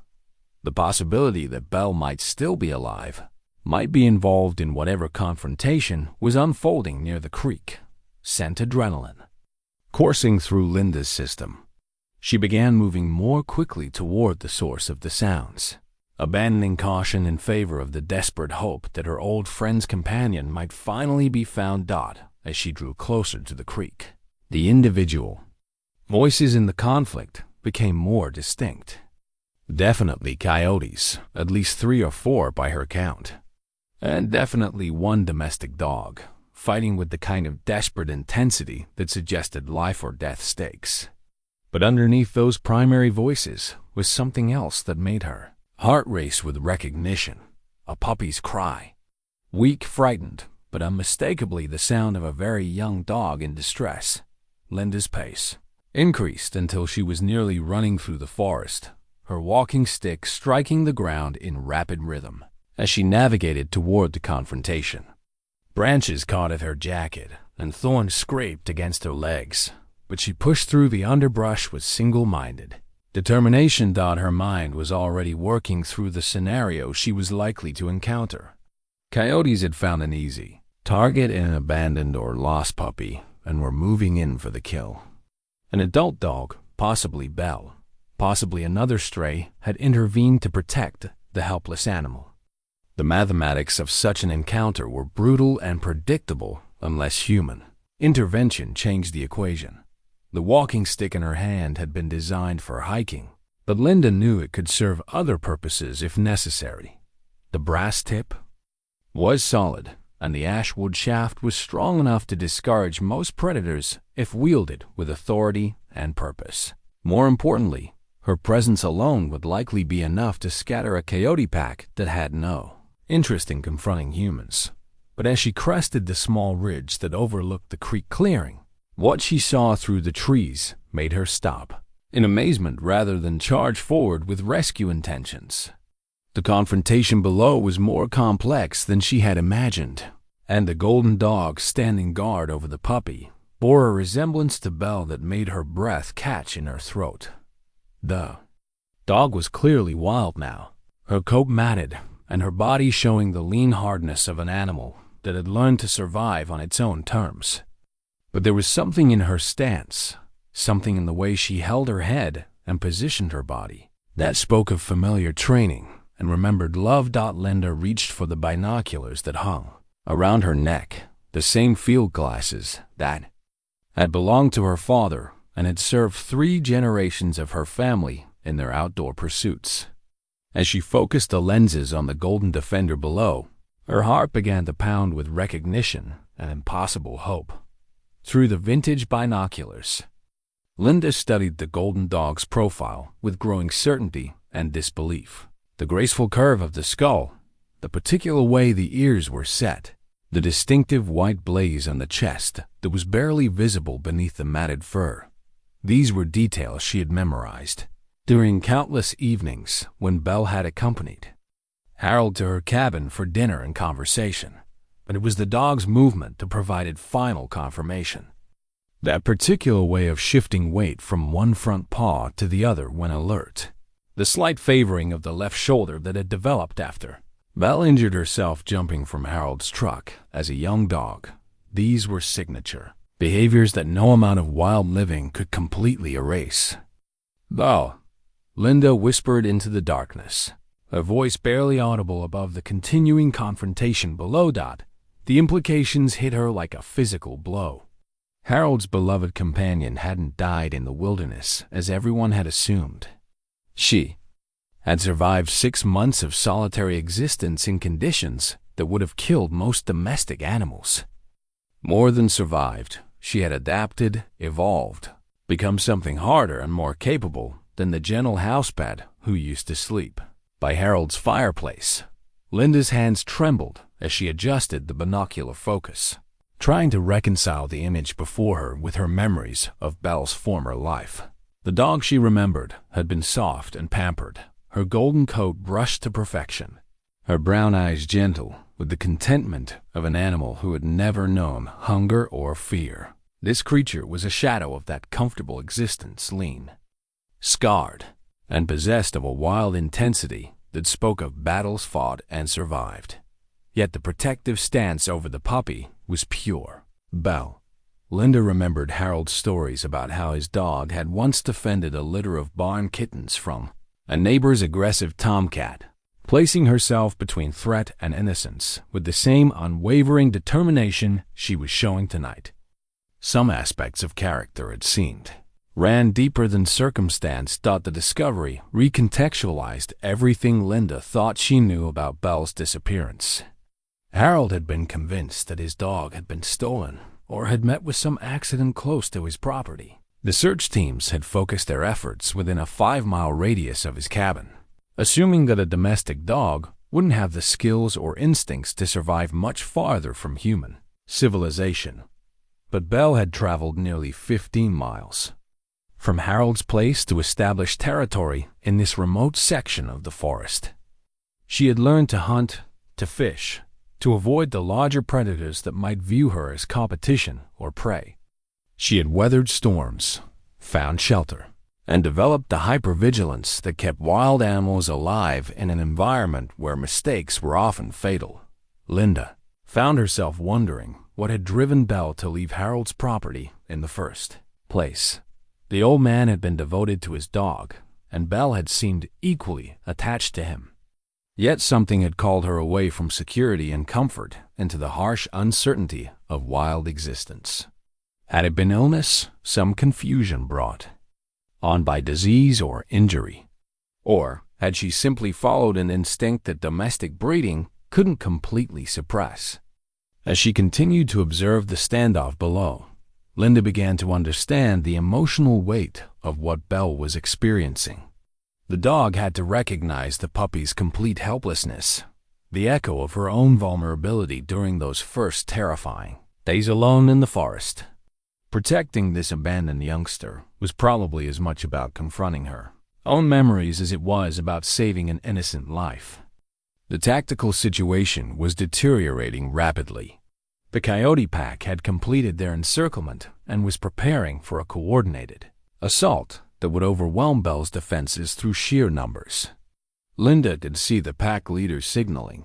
The possibility that Belle might still be alive, might be involved in whatever confrontation was unfolding near the creek, sent adrenaline coursing through Linda's system. She began moving more quickly toward the source of the sounds. abandoning caution in favor of the desperate hope that her old friend's companion might finally be found. As she drew closer to the creek, the individual voices in the conflict became more distinct. Definitely coyotes, at least 3 or 4 by her count, and definitely one domestic dog, fighting with the kind of desperate intensity that suggested life or death stakes. But underneath those primary voices was something else that made her heart race with recognition, a puppy's cry. Weak, frightened, but unmistakably the sound of a very young dog in distress. Linda's pace increased until she was nearly running through the forest, her walking stick striking the ground in rapid rhythm as she navigated toward the confrontation. Branches caught at her jacket and thorns scraped against her legs, but she pushed through the underbrush with single-minded determination. Her mind was already working through the scenario she was likely to encounter. Coyotes had found an easy target in an abandoned or lost puppy and were moving in for the kill. An adult dog, possibly Belle, possibly another stray, had intervened to protect the helpless animal. The mathematics of such an encounter were brutal and predictable unless human intervention changed the equation. The walking stick in her hand had been designed for hiking, but Linda knew it could serve other purposes if necessary. The brass tip was solid, and the ashwood shaft was strong enough to discourage most predators if wielded with authority and purpose. More importantly, her presence alone would likely be enough to scatter a coyote pack that had no interest in confronting humans. But as she crested the small ridge that overlooked the creek clearing, what she saw through the trees made her stop, in amazement rather than charge forward with rescue intentions. The confrontation below was more complex than she had imagined, and the golden dog standing guard over the puppy bore a resemblance to Belle that made her breath catch in her throat. The dog was clearly wild now, her coat matted and her body showing the lean hardness of an animal that had learned to survive on its own terms. But there was something in her stance, something in the way she held her head and positioned her body, that spoke of familiar training and remembered love. Linda reached for the binoculars that hung around her neck, the same field glasses that had belonged to her father and had served 3 generations of her family in their outdoor pursuits. As she focused the lenses on the golden defender below, her heart began to pound with recognition and impossible hope. Through the vintage binoculars, Linda studied the golden dog's profile with growing certainty and disbelief. The graceful curve of the skull, the particular way the ears were set, the distinctive white blaze on the chest that was barely visible beneath the matted fur. These were details she had memorized during countless evenings when Belle had accompanied Harold to her cabin for dinner and conversation, but it was the dog's movement that provided final confirmation. That particular way of shifting weight from one front paw to the other when alert, the slight favoring of the left shoulder that had developed after Belle injured herself jumping from Harold's truck as a young dog. These were signature behaviors that no amount of wild living could completely erase. "Belle," Linda whispered into the darkness, her voice barely audible above the continuing confrontation below. The implications hit her like a physical blow. Harold's beloved companion hadn't died in the wilderness, as everyone had assumed. She had survived 6 months of solitary existence in conditions that would have killed most domestic animals. More than survived, she had adapted, evolved, become something harder and more capable than the gentle house pet who used to sleep by Harold's fireplace. Linda's hands trembled as she adjusted the binocular focus, trying to reconcile the image before her with her memories of Belle's former life. The dog she remembered had been soft and pampered, her golden coat brushed to perfection, her brown eyes gentle with the contentment of an animal who had never known hunger or fear. This creature was a shadow of that comfortable existence, lean, scarred, and possessed of a wild intensity that spoke of battles fought and survived. Yet the protective stance over the puppy was pure. Belle. Linda remembered Harold's stories about how his dog had once defended a litter of barn kittens from a neighbor's aggressive tomcat, placing herself between threat and innocence with the same unwavering determination she was showing tonight. Some aspects of character, it seemed, ran deeper than circumstance. The discovery recontextualized everything Linda thought she knew about Belle's disappearance. Harold had been convinced that his dog had been stolen or had met with some accident close to his property. The search teams had focused their efforts within a 5-mile radius of his cabin, assuming that a domestic dog wouldn't have the skills or instincts to survive much farther from human civilization. But Belle had traveled nearly 15 miles from Harold's place to establish territory in this remote section of the forest. She had learned to hunt, to fish, to avoid the larger predators that might view her as competition or prey. She had weathered storms, found shelter, and developed the hypervigilance that kept wild animals alive in an environment where mistakes were often fatal. Linda found herself wondering what had driven Belle to leave Harold's property in the first place. The old man had been devoted to his dog, and Belle had seemed equally attached to him. Yet something had called her away from security and comfort into the harsh uncertainty of wild existence. Had it been illness, some confusion brought on by disease or injury? Or had she simply followed an instinct that domestic breeding couldn't completely suppress? As she continued to observe the standoff below, Linda began to understand the emotional weight of what Belle was experiencing. The dog had to recognize the puppy's complete helplessness, the echo of her own vulnerability during those first terrifying days alone in the forest. Protecting this abandoned youngster was probably as much about confronting her own memories as it was about saving an innocent life. The tactical situation was deteriorating rapidly. The Coyote pack had completed their encirclement and was preparing for a coordinated assault that would overwhelm Belle's defenses through sheer numbers. Linda could see the pack leader signaling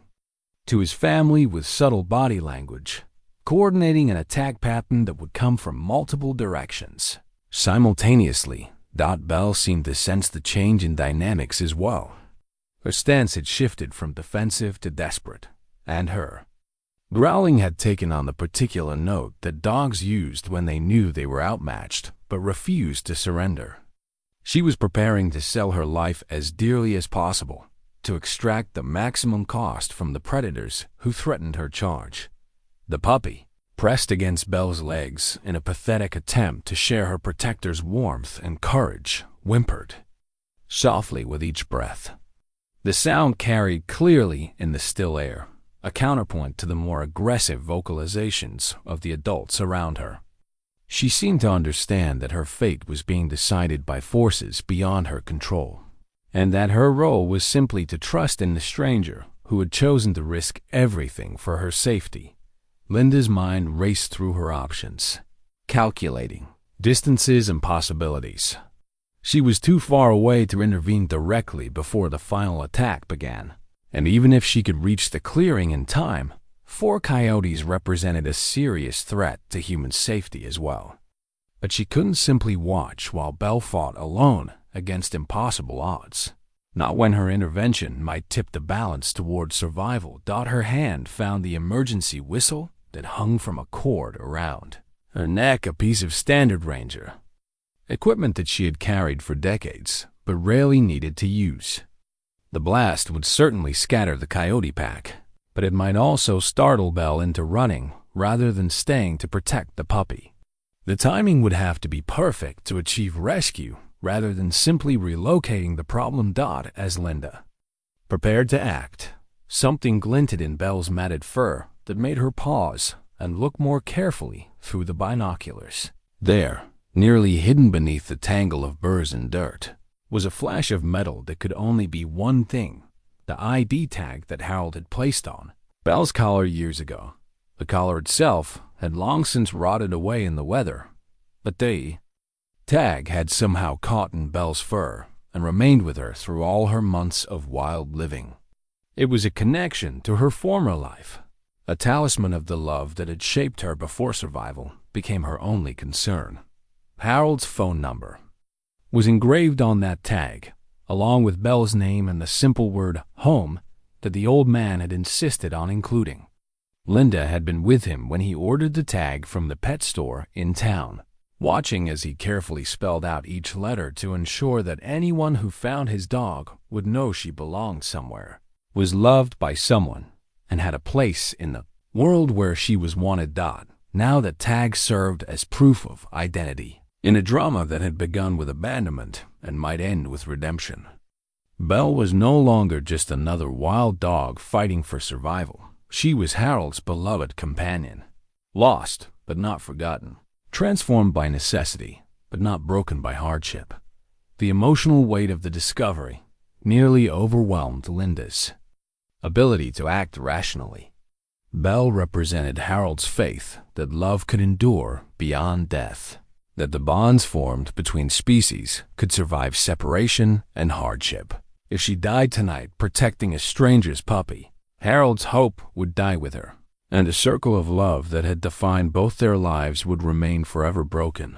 to his family with subtle body language, coordinating an attack pattern that would come from multiple directions. Simultaneously, Belle seemed to sense the change in dynamics as well. Her stance had shifted from defensive to desperate, and her growling had taken on the particular note that dogs used when they knew they were outmatched but refused to surrender. She was preparing to sell her life as dearly as possible, to extract the maximum cost from the predators who threatened her charge. The puppy, pressed against Belle's legs in a pathetic attempt to share her protector's warmth and courage, whimpered softly with each breath. The sound carried clearly in the still air, a counterpoint to the more aggressive vocalizations of the adults around her. She seemed to understand that her fate was being decided by forces beyond her control, and that her role was simply to trust in the stranger who had chosen to risk everything for her safety. Linda's mind raced through her options, calculating distances and possibilities. She was too far away to intervene directly before the final attack began, and even if she could reach the clearing in time, 4 coyotes represented a serious threat to human safety as well. But she couldn't simply watch while Belle fought alone against impossible odds. Not when her intervention might tip the balance toward survival. Her hand found the emergency whistle that hung from a cord around her neck, a piece of standard ranger equipment that she had carried for decades but rarely needed to use. The blast would certainly scatter the Coyote pack, but it might also startle Belle into running rather than staying to protect the puppy. The timing would have to be perfect to achieve rescue rather than simply relocating the problem. As Linda prepared to act, something glinted in Belle's matted fur that made her pause and look more carefully through the binoculars. There, nearly hidden beneath the tangle of burrs and dirt, was a flash of metal that could only be one thing: the ID tag that Harold had placed on Belle's collar years ago. The collar itself had long since rotted away in the weather, but the tag had somehow caught in Belle's fur and remained with her through all her months of wild living. It was a connection to her former life, a talisman of the love that had shaped her before survival became her only concern. Harold's phone number was engraved on that tag, along with Belle's name and the simple word home that the old man had insisted on including. Linda had been with him when he ordered the tag from the pet store in town, watching as he carefully spelled out each letter to ensure that anyone who found his dog would know she belonged somewhere, was loved by someone, and had a place in the world where she was wanted. Now the tag served as proof of identity in a drama that had begun with abandonment and might end with redemption. Belle was no longer just another wild dog fighting for survival. She was Harold's beloved companion, lost but not forgotten, transformed by necessity but not broken by hardship. The emotional weight of the discovery nearly overwhelmed Linda's ability to act rationally. Belle represented Harold's faith that love could endure beyond death, that the bonds formed between species could survive separation and hardship. If she died tonight protecting a stranger's puppy, Harold's hope would die with her, and the circle of love that had defined both their lives would remain forever broken.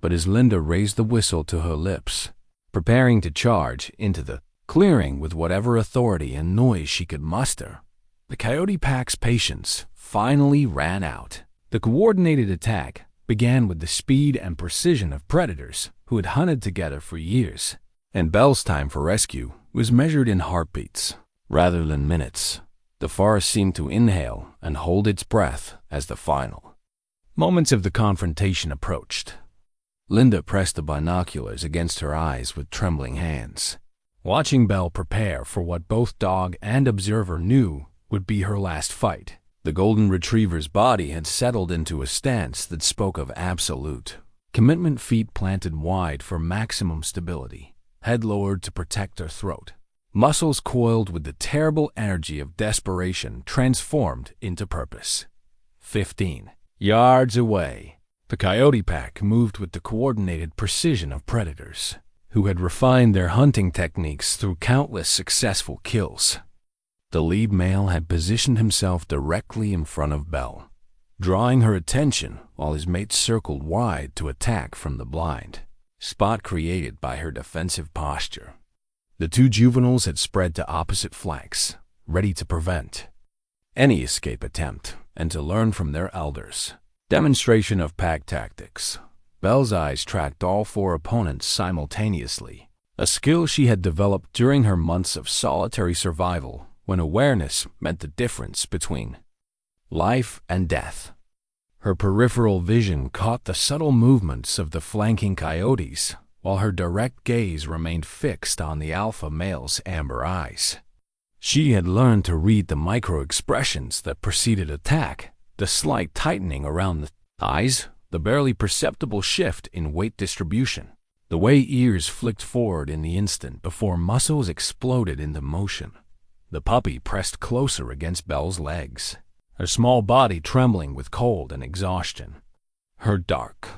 But as Linda raised the whistle to her lips, preparing to charge into the clearing with whatever authority and noise she could muster, the coyote pack's patience finally ran out. The coordinated attack began with the speed and precision of predators who had hunted together for years, and Belle's time for rescue was measured in heartbeats rather than minutes. The forest seemed to inhale and hold its breath as the final moments of the confrontation approached. Linda pressed the binoculars against her eyes with trembling hands, watching Belle prepare for what both dog and observer knew would be her last fight. The golden retriever's body had settled into a stance that spoke of absolute commitment, feet planted wide for maximum stability, head lowered to protect her throat, muscles coiled with the terrible energy of desperation transformed into purpose. 15 yards away, the coyote pack moved with the coordinated precision of predators who had refined their hunting techniques through countless successful kills. The lead male had positioned himself directly in front of Belle, drawing her attention while his mate circled wide to attack from the blind spot created by her defensive posture. The two juveniles had spread to opposite flanks, ready to prevent any escape attempt and to learn from their elders. Demonstration of pack tactics. Belle's eyes tracked all four opponents simultaneously, a skill she had developed during her months of solitary survival when awareness meant the difference between life and death. Her peripheral vision caught the subtle movements of the flanking coyotes, while her direct gaze remained fixed on the alpha male's amber eyes. She had learned to read the micro-expressions that preceded attack, the slight tightening around the eyes, the barely perceptible shift in weight distribution, the way ears flicked forward in the instant before muscles exploded into motion. The puppy pressed closer against Belle's legs, her small body trembling with cold and exhaustion. Her dark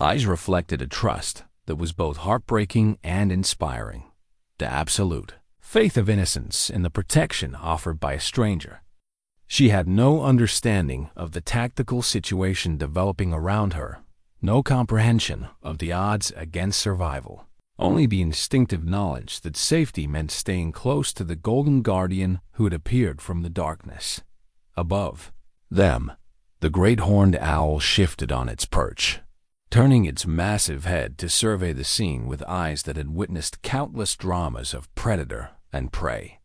eyes reflected a trust that was both heartbreaking and inspiring, the absolute faith of innocence in the protection offered by a stranger. She had no understanding of the tactical situation developing around her, no comprehension of the odds against survival, only the instinctive knowledge that safety meant staying close to the golden guardian who had appeared from the darkness. Above them, the great horned owl shifted on its perch, turning its massive head to survey the scene with eyes that had witnessed countless dramas of predator and prey.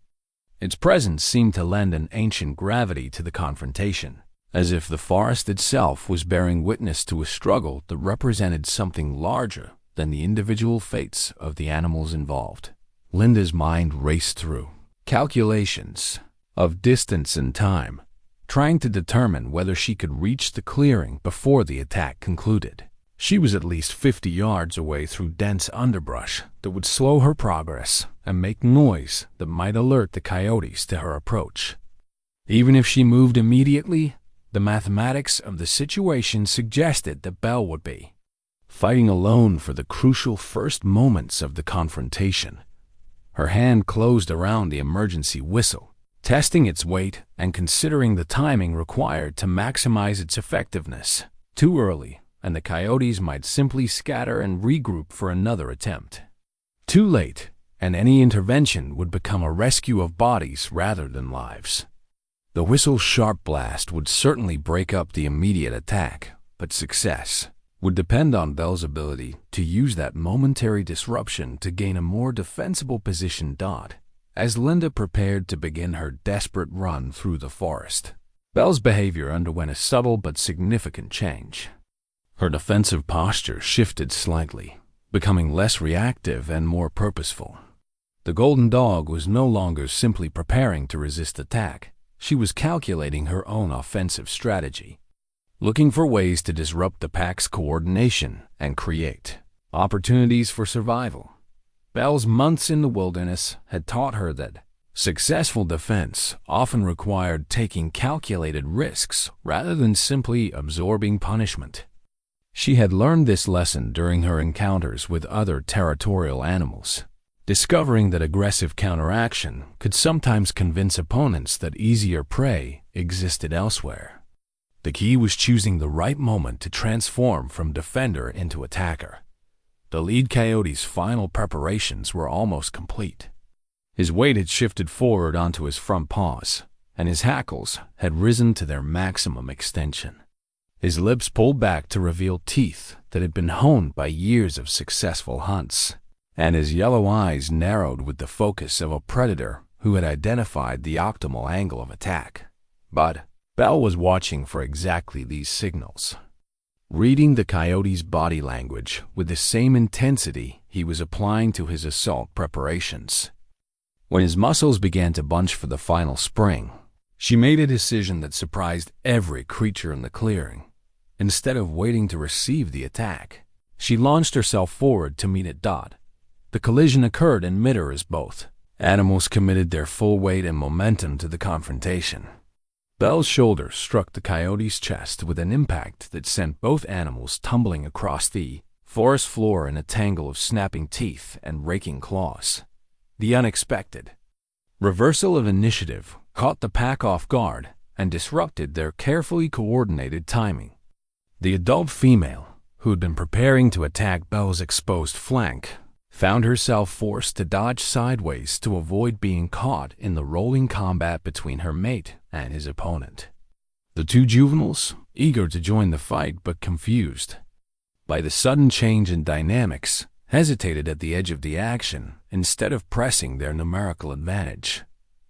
Its presence seemed to lend an ancient gravity to the confrontation, as if the forest itself was bearing witness to a struggle that represented something larger than the individual fates of the animals involved. Linda's mind raced through calculations of distance and time, trying to determine whether she could reach the clearing before the attack concluded. She was at least 50 yards away through dense underbrush that would slow her progress and make noise that might alert the coyotes to her approach. Even if she moved immediately, the mathematics of the situation suggested that Belle would be fighting alone for the crucial first moments of the confrontation. Her hand closed around the emergency whistle, testing its weight and considering the timing required to maximize its effectiveness. Too early, and the coyotes might simply scatter and regroup for another attempt. Too late, and any intervention would become a rescue of bodies rather than lives. The whistle's sharp blast would certainly break up the immediate attack, but success would depend on Belle's ability to use that momentary disruption to gain a more defensible position. As Linda prepared to begin her desperate run through the forest, Belle's behavior underwent a subtle but significant change. Her defensive posture shifted slightly, becoming less reactive and more purposeful. The golden dog was no longer simply preparing to resist attack. She was calculating her own offensive strategy, looking for ways to disrupt the pack's coordination and create opportunities for survival. Belle's months in the wilderness had taught her that successful defense often required taking calculated risks rather than simply absorbing punishment. She had learned this lesson during her encounters with other territorial animals, discovering that aggressive counteraction could sometimes convince opponents that easier prey existed elsewhere. The key was choosing the right moment to transform from defender into attacker. The lead coyote's final preparations were almost complete. His weight had shifted forward onto his front paws, and his hackles had risen to their maximum extension. His lips pulled back to reveal teeth that had been honed by years of successful hunts, and his yellow eyes narrowed with the focus of a predator who had identified the optimal angle of attack. But Belle was watching for exactly these signals, reading the coyote's body language with the same intensity he was applying to his assault preparations. When his muscles began to bunch for the final spring, she made a decision that surprised every creature in the clearing. Instead of waiting to receive the attack, she launched herself forward to meet it. The collision occurred in midair as both animals committed their full weight and momentum to the confrontation. Belle's shoulder struck the coyote's chest with an impact that sent both animals tumbling across the forest floor in a tangle of snapping teeth and raking claws. The unexpected reversal of initiative caught the pack off guard and disrupted their carefully coordinated timing. The adult female, who had been preparing to attack Belle's exposed flank, found herself forced to dodge sideways to avoid being caught in the rolling combat between her mate and his opponent. The two juveniles, eager to join the fight but confused by the sudden change in dynamics, hesitated at the edge of the action instead of pressing their numerical advantage.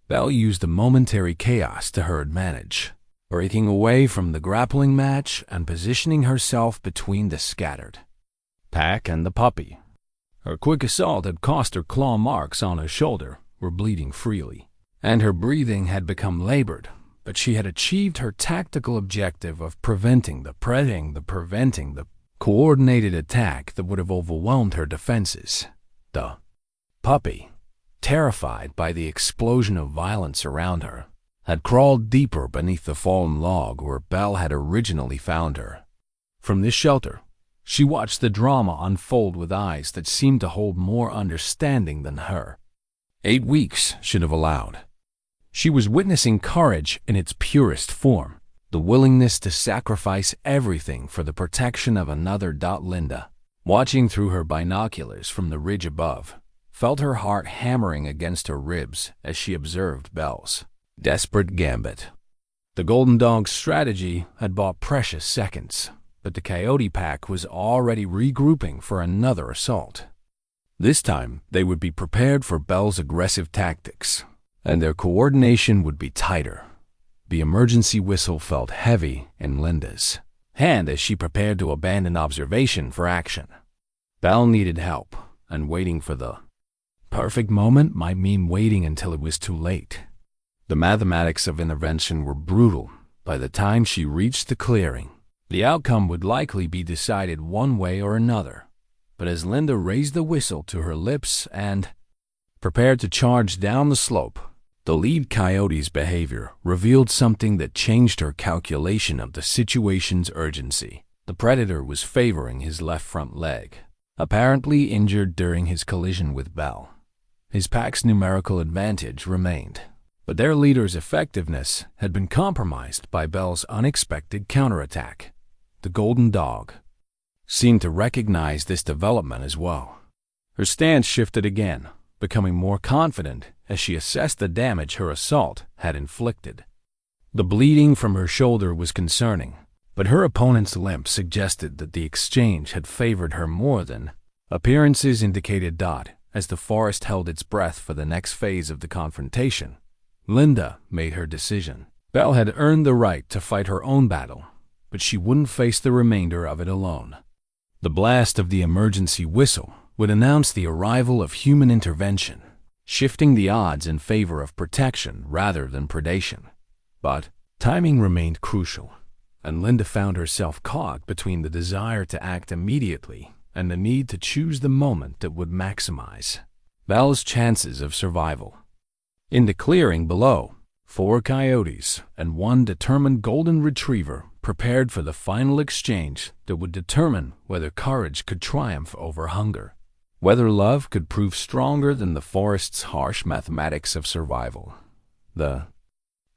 Belle used the momentary chaos to her advantage, breaking away from the grappling match and positioning herself between the scattered pack and the puppy. Her quick assault had cost her claw marks on her shoulder were bleeding freely, and her breathing had become labored, but she had achieved her tactical objective of preventing the coordinated attack that would have overwhelmed her defenses. The puppy, terrified by the explosion of violence around her, had crawled deeper beneath the fallen log where Belle had originally found her. From this shelter, she watched the drama unfold with eyes that seemed to hold more understanding than her 8 weeks should have allowed. She was witnessing courage in its purest form, the willingness to sacrifice everything for the protection of another. Linda, watching through her binoculars from the ridge above, felt her heart hammering against her ribs as she observed Belle's desperate gambit. The golden dog's strategy had bought precious seconds, but the coyote pack was already regrouping for another assault. This time, they would be prepared for Belle's aggressive tactics, and their coordination would be tighter. The emergency whistle felt heavy in Linda's hand as she prepared to abandon observation for action. Belle needed help, and waiting for the perfect moment might mean waiting until it was too late. The mathematics of intervention were brutal. By the time she reached the clearing, the outcome would likely be decided one way or another. But as Linda raised the whistle to her lips and prepared to charge down the slope, the lead coyote's behavior revealed something that changed her calculation of the situation's urgency. The predator was favoring his left front leg, apparently injured during his collision with Belle. His pack's numerical advantage remained, but their leader's effectiveness had been compromised by Belle's unexpected counterattack. The golden dog seemed to recognize this development as well. Her stance shifted again, becoming more confident as she assessed the damage her assault had inflicted. The bleeding from her shoulder was concerning, but her opponent's limp suggested that the exchange had favored her more than appearances indicated. As the forest held its breath for the next phase of the confrontation, Linda made her decision. Belle had earned the right to fight her own battle, but she wouldn't face the remainder of it alone. The blast of the emergency whistle would announce the arrival of human intervention, shifting the odds in favor of protection rather than predation. But timing remained crucial, and Linda found herself caught between the desire to act immediately and the need to choose the moment that would maximize Belle's chances of survival. In the clearing below, 4 coyotes and 1 determined golden retriever prepared for the final exchange that would determine whether courage could triumph over hunger, whether love could prove stronger than the forest's harsh mathematics of survival. The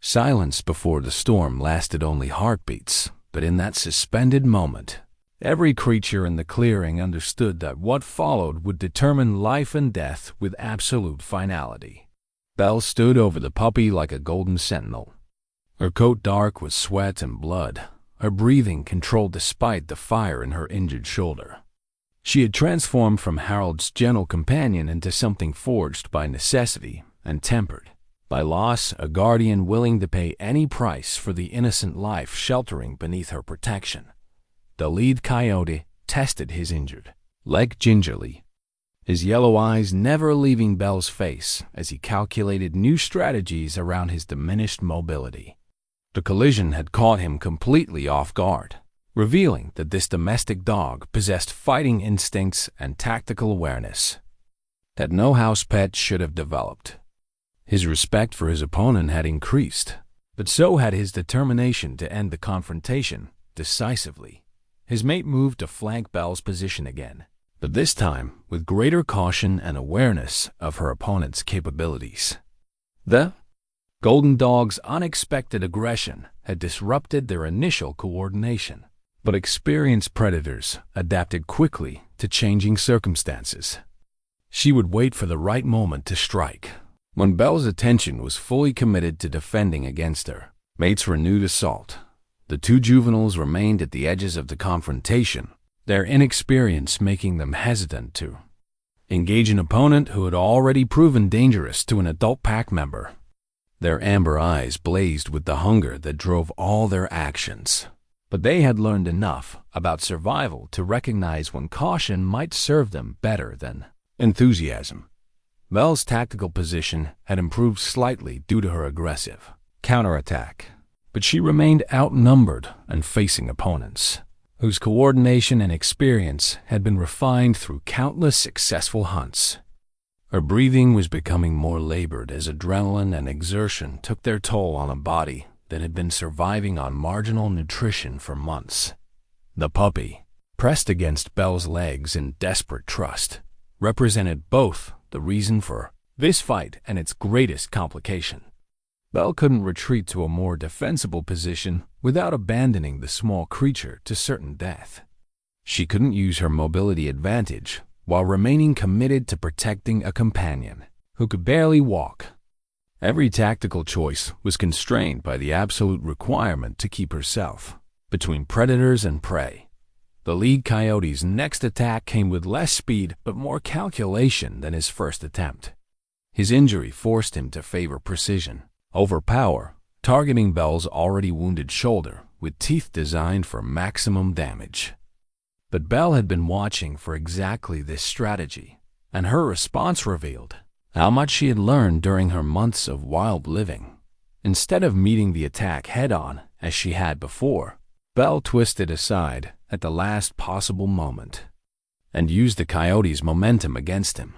silence before the storm lasted only heartbeats, but in that suspended moment, every creature in the clearing understood that what followed would determine life and death with absolute finality. Belle stood over the puppy like a golden sentinel. Her coat dark with sweat and blood, her breathing controlled despite the fire in her injured shoulder. She had transformed from Harold's gentle companion into something forged by necessity and tempered by loss, a guardian willing to pay any price for the innocent life sheltering beneath her protection. The lead coyote tested his injured leg gingerly, his yellow eyes never leaving Belle's face as he calculated new strategies around his diminished mobility. The collision had caught him completely off guard, revealing that this domestic dog possessed fighting instincts and tactical awareness that no house pet should have developed. His respect for his opponent had increased, but so had his determination to end the confrontation decisively. His mate moved to flank Belle's position again, but this time with greater caution and awareness of her opponent's capabilities. The golden dog's unexpected aggression had disrupted their initial coordination, but experienced predators adapted quickly to changing circumstances. She would wait for the right moment to strike. When Belle's attention was fully committed to defending against her mate's renewed assault, the 2 juveniles remained at the edges of the confrontation, their inexperience making them hesitant to engage an opponent who had already proven dangerous to an adult pack member. Their amber eyes blazed with the hunger that drove all their actions, but they had learned enough about survival to recognize when caution might serve them better than enthusiasm. Belle's tactical position had improved slightly due to her aggressive counterattack, but she remained outnumbered and facing opponents whose coordination and experience had been refined through countless successful hunts. Her breathing was becoming more labored as adrenaline and exertion took their toll on a body that had been surviving on marginal nutrition for months. The puppy, pressed against Belle's legs in desperate trust, represented both the reason for this fight and its greatest complication. Belle couldn't retreat to a more defensible position without abandoning the small creature to certain death. She couldn't use her mobility advantage while remaining committed to protecting a companion who could barely walk. Every tactical choice was constrained by the absolute requirement to keep herself between predators and prey. The lead coyote's next attack came with less speed but more calculation than his first attempt. His injury forced him to favor precision over power, targeting Belle's already wounded shoulder with teeth designed for maximum damage. But Belle had been watching for exactly this strategy, and her response revealed how much she had learned during her months of wild living. Instead of meeting the attack head-on as she had before, Belle twisted aside at the last possible moment and used the coyote's momentum against him.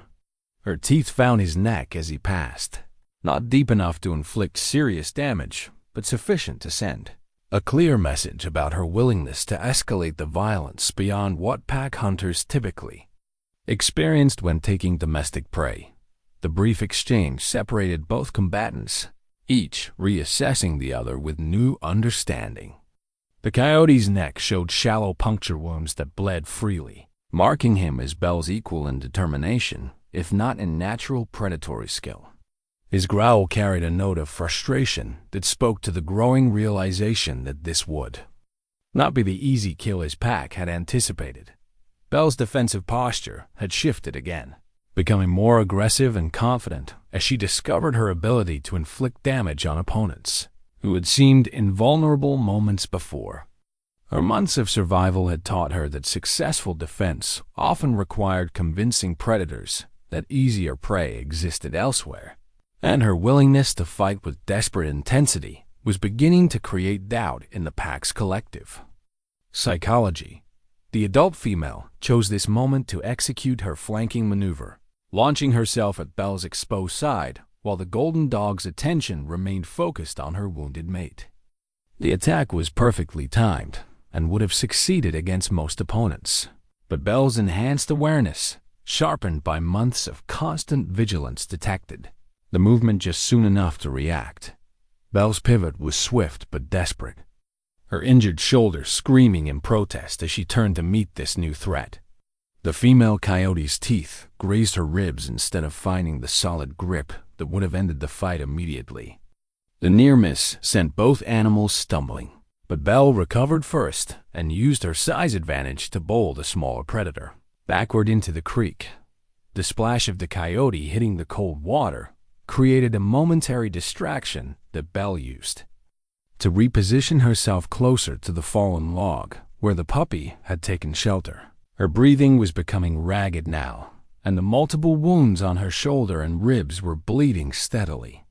Her teeth found his neck as he passed, not deep enough to inflict serious damage, but sufficient to send a clear message about her willingness to escalate the violence beyond what pack hunters typically experienced when taking domestic prey. The brief exchange separated both combatants, each reassessing the other with new understanding. The coyote's neck showed shallow puncture wounds that bled freely, marking him as Belle's equal in determination, if not in natural predatory skill. His growl carried a note of frustration that spoke to the growing realization that this would not be the easy kill his pack had anticipated. Belle's defensive posture had shifted again, becoming more aggressive and confident as she discovered her ability to inflict damage on opponents who had seemed invulnerable moments before. Her months of survival had taught her that successful defense often required convincing predators that easier prey existed elsewhere, and her willingness to fight with desperate intensity was beginning to create doubt in the pack's collective psychology. The adult female chose this moment to execute her flanking maneuver, launching herself at Belle's exposed side while the golden dog's attention remained focused on her wounded mate. The attack was perfectly timed and would have succeeded against most opponents, but Belle's enhanced awareness, sharpened by months of constant vigilance, detected the movement just soon enough to react. Belle's pivot was swift but desperate, her injured shoulder screaming in protest as she turned to meet this new threat. The female coyote's teeth grazed her ribs instead of finding the solid grip that would have ended the fight immediately. The near miss sent both animals stumbling, but Belle recovered first and used her size advantage to bowl the smaller predator backward into the creek. The splash of the coyote hitting the cold water created a momentary distraction that Belle used to reposition herself closer to the fallen log where the puppy had taken shelter. Her breathing was becoming ragged now, and the multiple wounds on her shoulder and ribs were bleeding steadily.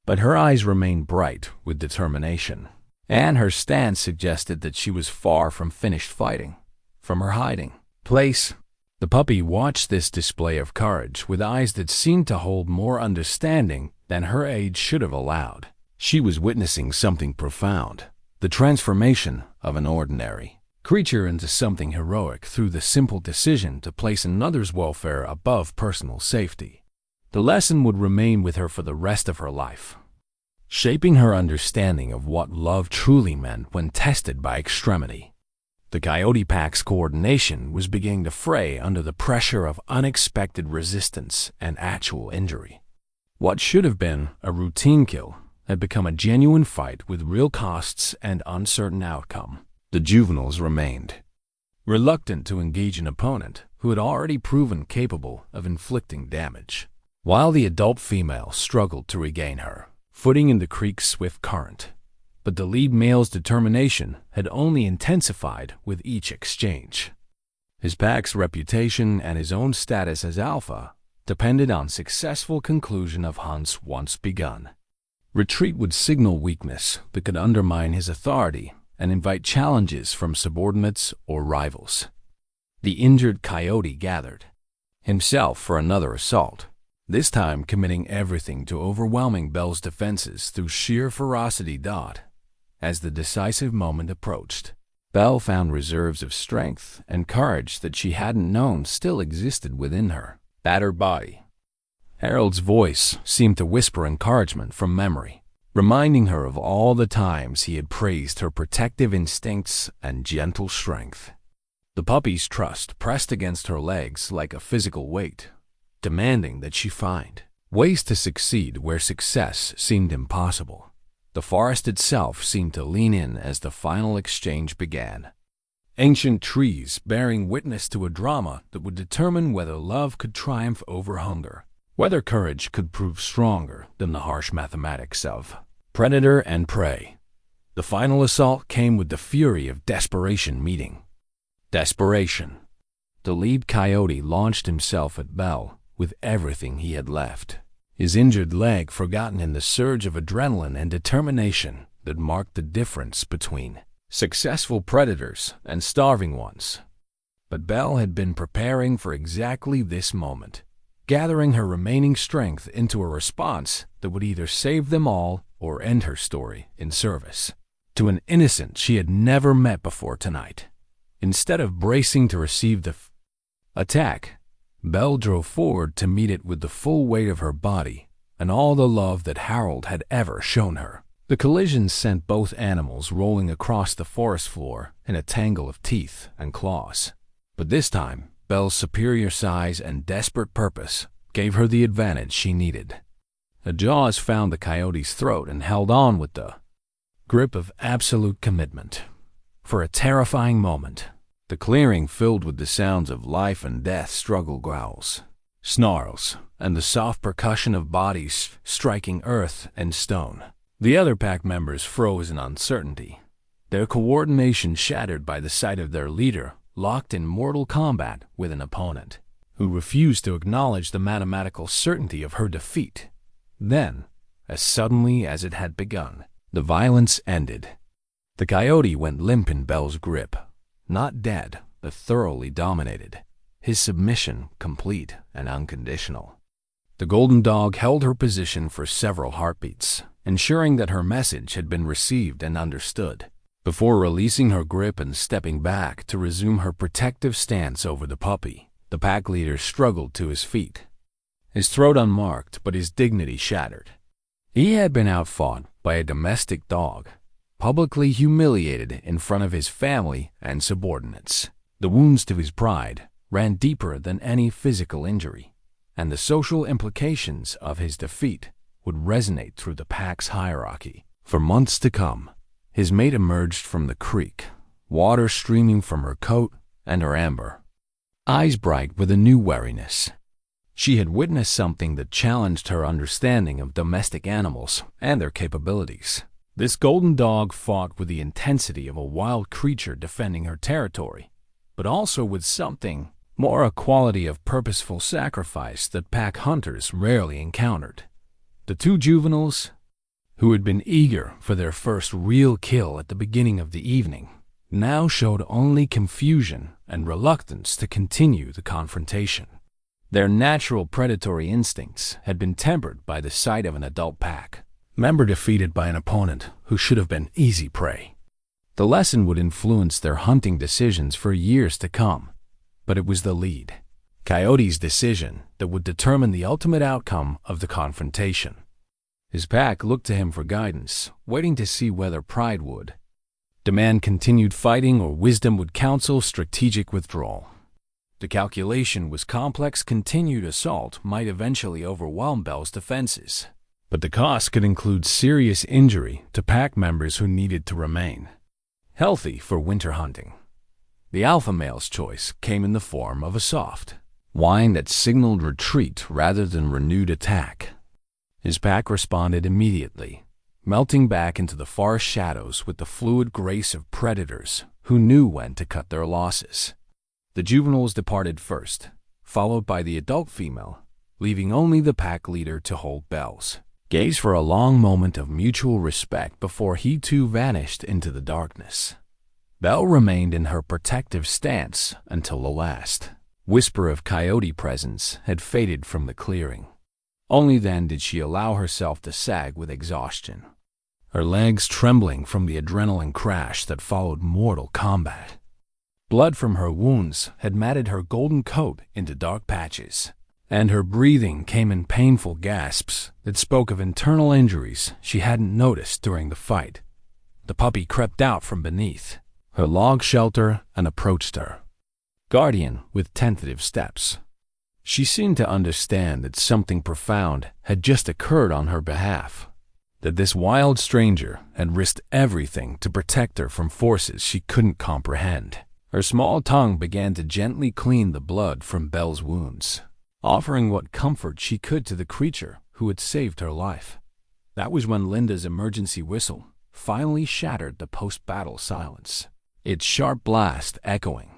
But her eyes remained bright with determination, and her stance suggested that she was far from finished fighting. From her hiding place, the puppy watched this display of courage with eyes that seemed to hold more understanding than her age should have allowed. She was witnessing something profound, the transformation of an ordinary creature into something heroic through the simple decision to place another's welfare above personal safety. The lesson would remain with her for the rest of her life, shaping her understanding of what love truly meant when tested by extremity. The coyote pack's coordination was beginning to fray under the pressure of unexpected resistance and actual injury. What should have been a routine kill had become a genuine fight with real costs and uncertain outcome. The juveniles remained reluctant to engage an opponent who had already proven capable of inflicting damage, while the adult female struggled to regain her footing in the creek's swift current. But the lead male's determination had only intensified with each exchange. His pack's reputation and his own status as alpha depended on successful conclusion of hunts once begun. Retreat would signal weakness that could undermine his authority and invite challenges from subordinates or rivals. The injured coyote gathered himself for another assault, this time committing everything to overwhelming Belle's defenses through sheer ferocity. As the decisive moment approached, Belle found reserves of strength and courage that she hadn't known still existed within her battered body. Harold's voice seemed to whisper encouragement from memory, reminding her of all the times he had praised her protective instincts and gentle strength. The puppy's trust pressed against her legs like a physical weight, demanding that she find ways to succeed where success seemed impossible. The forest itself seemed to lean in as the final exchange began. Ancient trees bearing witness to a drama that would determine whether love could triumph over hunger, whether courage could prove stronger than the harsh mathematics of predator and prey. The final assault came with the fury of desperation meeting desperation. The lead coyote launched himself at Belle with everything he had left, his injured leg forgotten in the surge of adrenaline and determination that marked the difference between successful predators and starving ones. But Belle had been preparing for exactly this moment, gathering her remaining strength into a response that would either save them all or end her story in service to an innocent she had never met before tonight. Instead of bracing to receive the attack, Belle drove forward to meet it with the full weight of her body and all the love that Harold had ever shown her. The collision sent both animals rolling across the forest floor in a tangle of teeth and claws. But this time, Belle's superior size and desperate purpose gave her the advantage she needed. The jaws found the coyote's throat and held on with the grip of absolute commitment. For a terrifying moment, the clearing filled with the sounds of life and death struggle growls, snarls, and the soft percussion of bodies striking earth and stone. The other pack members froze in uncertainty, their coordination shattered by the sight of their leader locked in mortal combat with an opponent who refused to acknowledge the mathematical certainty of her defeat. Then, as suddenly as it had begun, the violence ended. The coyote went limp in Belle's grip, not dead, but thoroughly dominated, his submission complete and unconditional. The golden dog held her position for several heartbeats, ensuring that her message had been received and understood, before releasing her grip and stepping back to resume her protective stance over the puppy. The pack leader struggled to his feet, his throat unmarked but his dignity shattered. He had been outfought by a domestic dog, publicly humiliated in front of his family and subordinates. The wounds to his pride ran deeper than any physical injury, and the social implications of his defeat would resonate through the pack's hierarchy. For months to come, his mate emerged from the creek, water streaming from her coat and her amber, eyes bright with a new wariness. She had witnessed something that challenged her understanding of domestic animals and their capabilities. This golden dog fought with the intensity of a wild creature defending her territory, but also with something more, a quality of purposeful sacrifice that pack hunters rarely encountered. The two juveniles, who had been eager for their first real kill at the beginning of the evening, now showed only confusion and reluctance to continue the confrontation. Their natural predatory instincts had been tempered by the sight of an adult pack member defeated by an opponent who should have been easy prey. The lesson would influence their hunting decisions for years to come, but it was the lead, Coyote's decision, that would determine the ultimate outcome of the confrontation. His pack looked to him for guidance, waiting to see whether pride would demand continued fighting or wisdom would counsel strategic withdrawal. The calculation was complex. Continued assault might eventually overwhelm Belle's defenses, but the cost could include serious injury to pack members who needed to remain healthy for winter hunting. The alpha male's choice came in the form of a soft whine that signaled retreat rather than renewed attack. His pack responded immediately, melting back into the forest shadows with the fluid grace of predators who knew when to cut their losses. The juveniles departed first, followed by the adult female, leaving only the pack leader to hold Belle's gaze for a long moment of mutual respect before he too vanished into the darkness. Belle remained in her protective stance until the last whisper of coyote presence had faded from the clearing. Only then did she allow herself to sag with exhaustion, her legs trembling from the adrenaline crash that followed mortal combat. Blood from her wounds had matted her golden coat into dark patches, and her breathing came in painful gasps that spoke of internal injuries she hadn't noticed during the fight. The puppy crept out from beneath her log shelter and approached her, guardian with tentative steps. She seemed to understand that something profound had just occurred on her behalf, that this wild stranger had risked everything to protect her from forces she couldn't comprehend. Her small tongue began to gently clean the blood from Belle's wounds, offering what comfort she could to the creature who had saved her life. That was when Linda's emergency whistle finally shattered the post-battle silence, its sharp blast echoing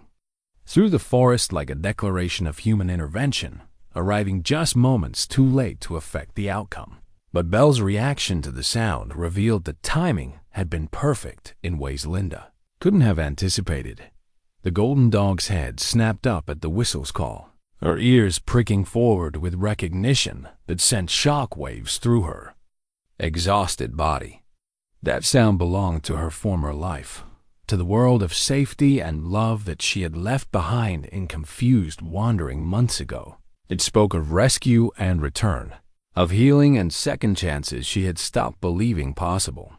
through the forest like a declaration of human intervention, arriving just moments too late to affect the outcome. But Belle's reaction to the sound revealed that timing had been perfect in ways Linda couldn't have anticipated. The golden dog's head snapped up at the whistle's call, her ears pricking forward with recognition that sent shock waves through her exhausted body. That sound belonged to her former life, to the world of safety and love that she had left behind in confused wandering months ago. It spoke of rescue and return, of healing and second chances she had stopped believing possible.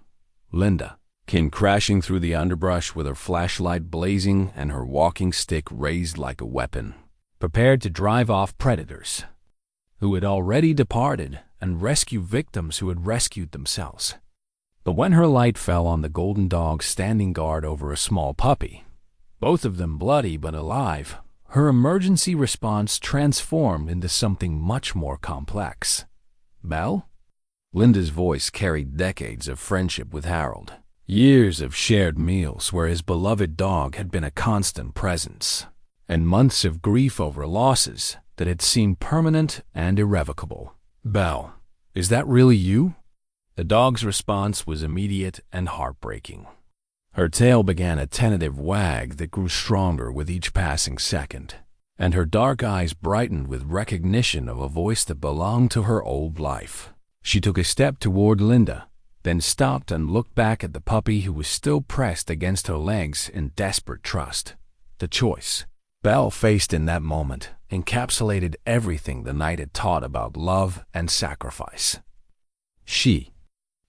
Linda came crashing through the underbrush with her flashlight blazing and her walking stick raised like a weapon, prepared to drive off predators. who had already departed and rescue victims who had rescued themselves. But when her light fell on the golden dog standing guard over a small puppy, both of them bloody but alive, her emergency response transformed into something much more complex. "Belle?" Linda's voice carried decades of friendship with Harold, years of shared meals where his beloved dog had been a constant presence, and months of grief over losses that had seemed permanent and irrevocable. "Belle, is that really you?" The dog's response was immediate and heartbreaking. Her tail began a tentative wag that grew stronger with each passing second, and her dark eyes brightened with recognition of a voice that belonged to her old life. She took a step toward Linda, then stopped and looked back at the puppy who was still pressed against her legs in desperate trust. The choice Belle faced in that moment encapsulated everything the night had taught about love and sacrifice. She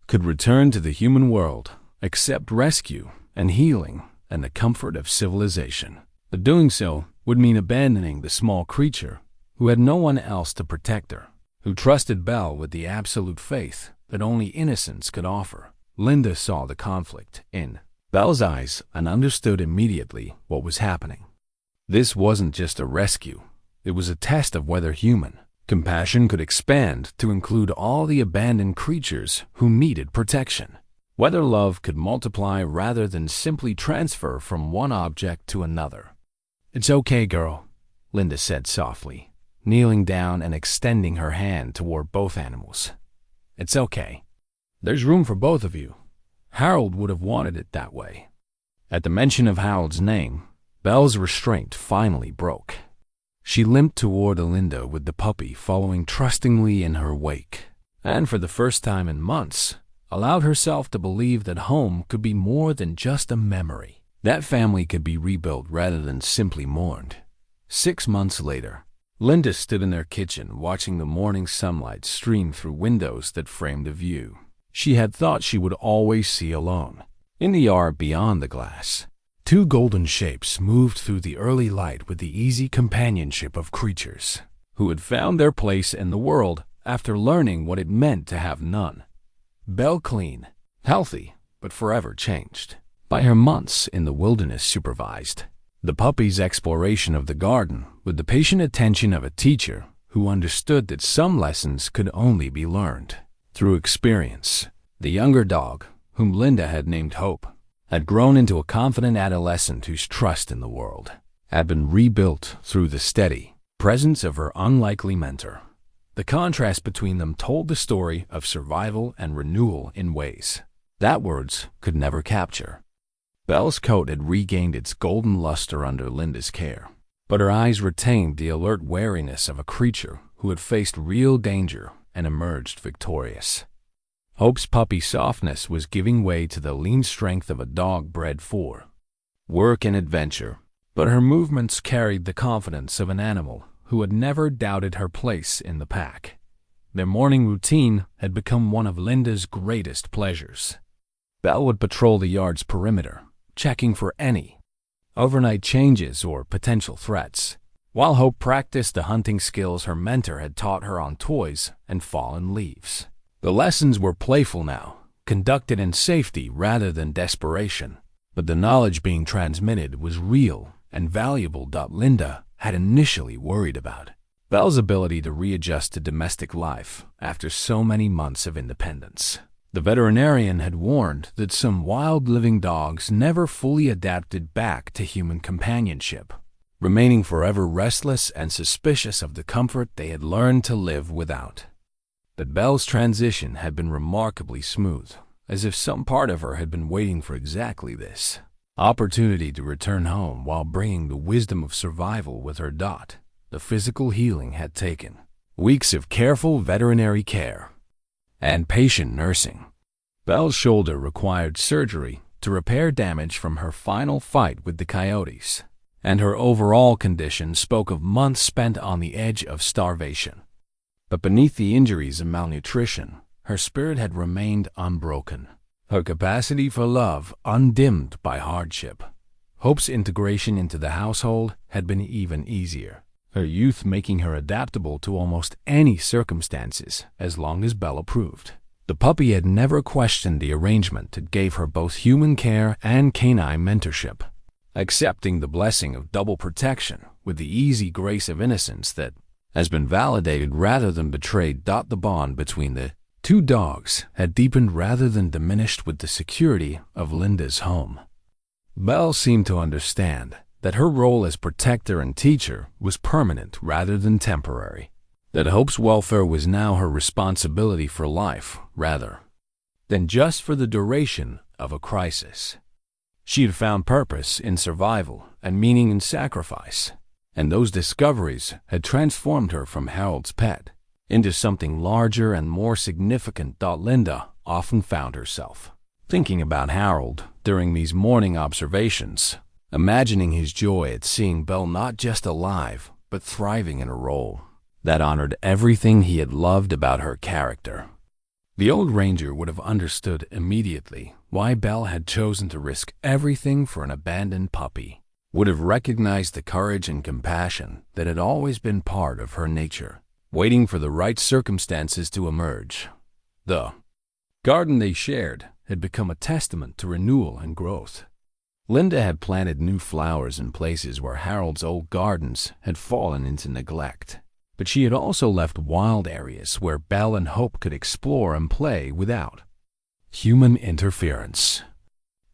could return to the human world, accept rescue and healing and the comfort of civilization. But doing so would mean abandoning the small creature who had no one else to protect her, who trusted Belle with the absolute faith that only innocence could offer. Linda saw the conflict in Belle's eyes and understood immediately what was happening. This wasn't just a rescue. It was a test of whether human compassion could expand to include all the abandoned creatures who needed protection. Whether love could multiply rather than simply transfer from one object to another. "It's okay, girl," Linda said softly, kneeling down and extending her hand toward both animals. "It's okay. There's room for both of you. Harold would have wanted it that way." At the mention of Harold's name, Belle's restraint finally broke. She limped toward Linda with the puppy following trustingly in her wake, and for the first time in months, allowed herself to believe that home could be more than just a memory. That family could be rebuilt rather than simply mourned. 6 months later, Linda stood in their kitchen watching the morning sunlight stream through windows that framed a view she had thought she would always see alone. In the yard beyond the glass, 2 golden shapes moved through the early light with the easy companionship of creatures who had found their place in the world after learning what it meant to have none. Belle clean, healthy, but forever changed by her months in the wilderness supervised. The puppy's exploration of the garden with the patient attention of a teacher who understood that some lessons could only be learned through experience. The younger dog, whom Linda had named Hope, had grown into a confident adolescent whose trust in the world had been rebuilt through the steady presence of her unlikely mentor. The contrast between them told the story of survival and renewal in ways that words could never capture. Belle's coat had regained its golden luster under Linda's care, but her eyes retained the alert wariness of a creature who had faced real danger and emerged victorious. Hope's puppy softness was giving way to the lean strength of a dog bred for work and adventure, but her movements carried the confidence of an animal who had never doubted her place in the pack. Their morning routine had become one of Linda's greatest pleasures. Belle would patrol the yard's perimeter, checking for any overnight changes or potential threats, while Hope practiced the hunting skills her mentor had taught her on toys and fallen leaves. The lessons were playful now, conducted in safety rather than desperation, but the knowledge being transmitted was real and valuable. Linda had initially worried about Belle's ability to readjust to domestic life after so many months of independence. The veterinarian had warned that some wild living dogs never fully adapted back to human companionship, remaining forever restless and suspicious of the comfort they had learned to live without. But Belle's transition had been remarkably smooth, as if some part of her had been waiting for exactly this opportunity to return home while bringing the wisdom of survival with her. The physical healing had taken weeks of careful veterinary care and patient nursing. Belle's shoulder required surgery to repair damage from her final fight with the Coyotes, and her overall condition spoke of months spent on the edge of starvation. But beneath the injuries and malnutrition, her spirit had remained unbroken, her capacity for love undimmed by hardship. Hope's integration into the household had been even easier. her youth making her adaptable to almost any circumstances as long as Belle approved. The puppy had never questioned the arrangement that gave her both human care and canine mentorship, accepting the blessing of double protection with the easy grace of innocence that has been validated rather than betrayed. The bond between the two dogs had deepened rather than diminished with the security of Linda's home. Belle seemed to understand that her role as protector and teacher was permanent rather than temporary, that Hope's welfare was now her responsibility for life rather than just for the duration of a crisis. She had found purpose in survival and meaning in sacrifice, and those discoveries had transformed her from Harold's pet into something larger and more significant. Linda often found herself thinking about Harold during these morning observations, imagining his joy at seeing Belle not just alive, but thriving in a role that honored everything he had loved about her character. The old ranger would have understood immediately why Belle had chosen to risk everything for an abandoned puppy, would have recognized the courage and compassion that had always been part of her nature, waiting for the right circumstances to emerge. The garden they shared had become a testament to renewal and growth. Linda had planted new flowers in places where Harold's old gardens had fallen into neglect, but she had also left wild areas where Belle and Hope could explore and play without human interference.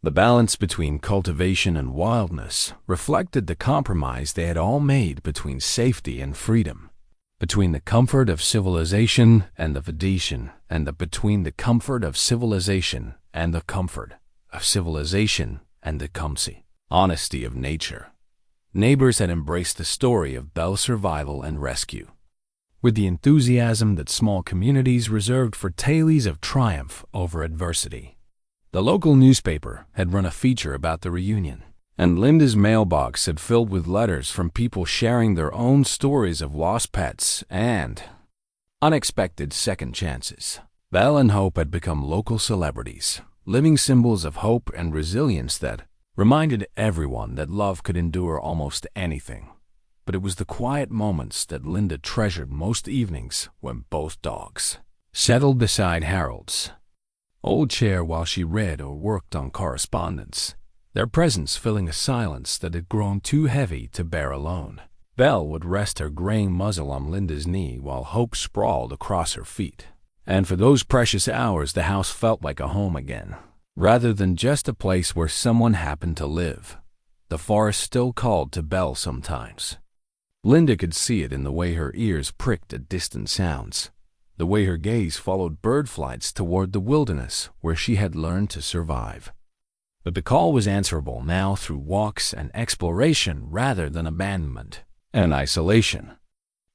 The balance between cultivation and wildness reflected the compromise they had all made between safety and freedom, between the comfort of civilization and the Venetian, and between the comfort of civilization and the comfort of civilization and the clumsy honesty of nature. Neighbors had embraced the story of Belle's survival and rescue with the enthusiasm that small communities reserved for tales of triumph over adversity. The local newspaper had run a feature about the reunion, and Linda's mailbox had filled with letters from people sharing their own stories of lost pets and unexpected second chances. Belle and Hope had become local celebrities, living symbols of hope and resilience that reminded everyone that love could endure almost anything. But it was the quiet moments that Linda treasured most evenings when both dogs settled beside Harold's old chair while she read or worked on correspondence, their presence filling a silence that had grown too heavy to bear alone. Belle would rest her graying muzzle on Linda's knee while Hope sprawled across her feet. And for those precious hours the house felt like a home again, rather than just a place where someone happened to live. The forest still called to Belle sometimes. Linda could see it in the way her ears pricked at distant sounds, the way her gaze followed bird flights toward the wilderness where she had learned to survive. But the call was answerable now through walks and exploration rather than abandonment and isolation.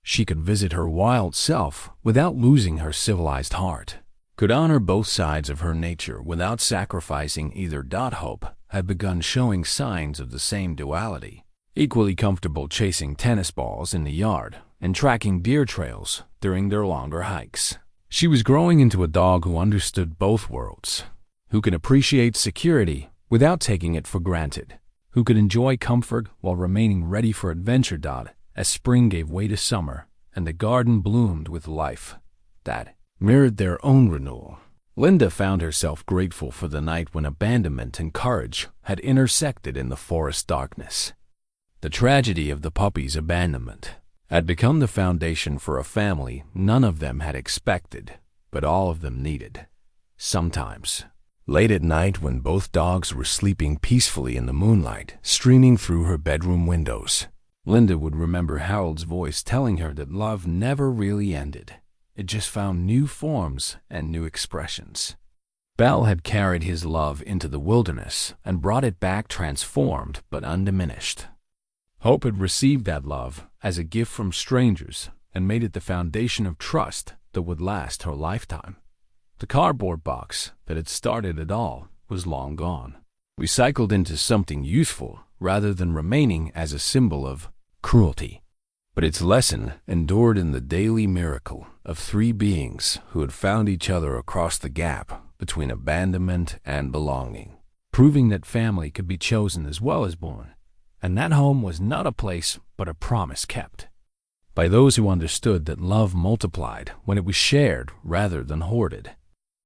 She could visit her wild self without losing her civilized heart, could honor both sides of her nature without sacrificing either. Hope had begun showing signs of the same duality, equally comfortable chasing tennis balls in the yard and tracking deer trails during their longer hikes. She was growing into a dog who understood both worlds, who could appreciate security without taking it for granted, who could enjoy comfort while remaining ready for adventure. As spring gave way to summer and the garden bloomed with life that mirrored their own renewal, Linda found herself grateful for the night when abandonment and courage had intersected in the forest darkness. The tragedy of the puppy's abandonment had become the foundation for a family none of them had expected, but all of them needed. Sometimes, late at night when both dogs were sleeping peacefully in the moonlight streaming through her bedroom windows, Linda would remember Harold's voice telling her that love never really ended. It just found new forms and new expressions. Belle had carried his love into the wilderness and brought it back transformed but undiminished. Hope had received that love as a gift from strangers and made it the foundation of trust that would last her lifetime. The cardboard box that had started it all was long gone, recycled into something useful rather than remaining as a symbol of cruelty. But its lesson endured in the daily miracle of three beings who had found each other across the gap between abandonment and belonging, proving that family could be chosen as well as born, and that home was not a place but a promise kept. by those who understood that love multiplied when it was shared rather than hoarded.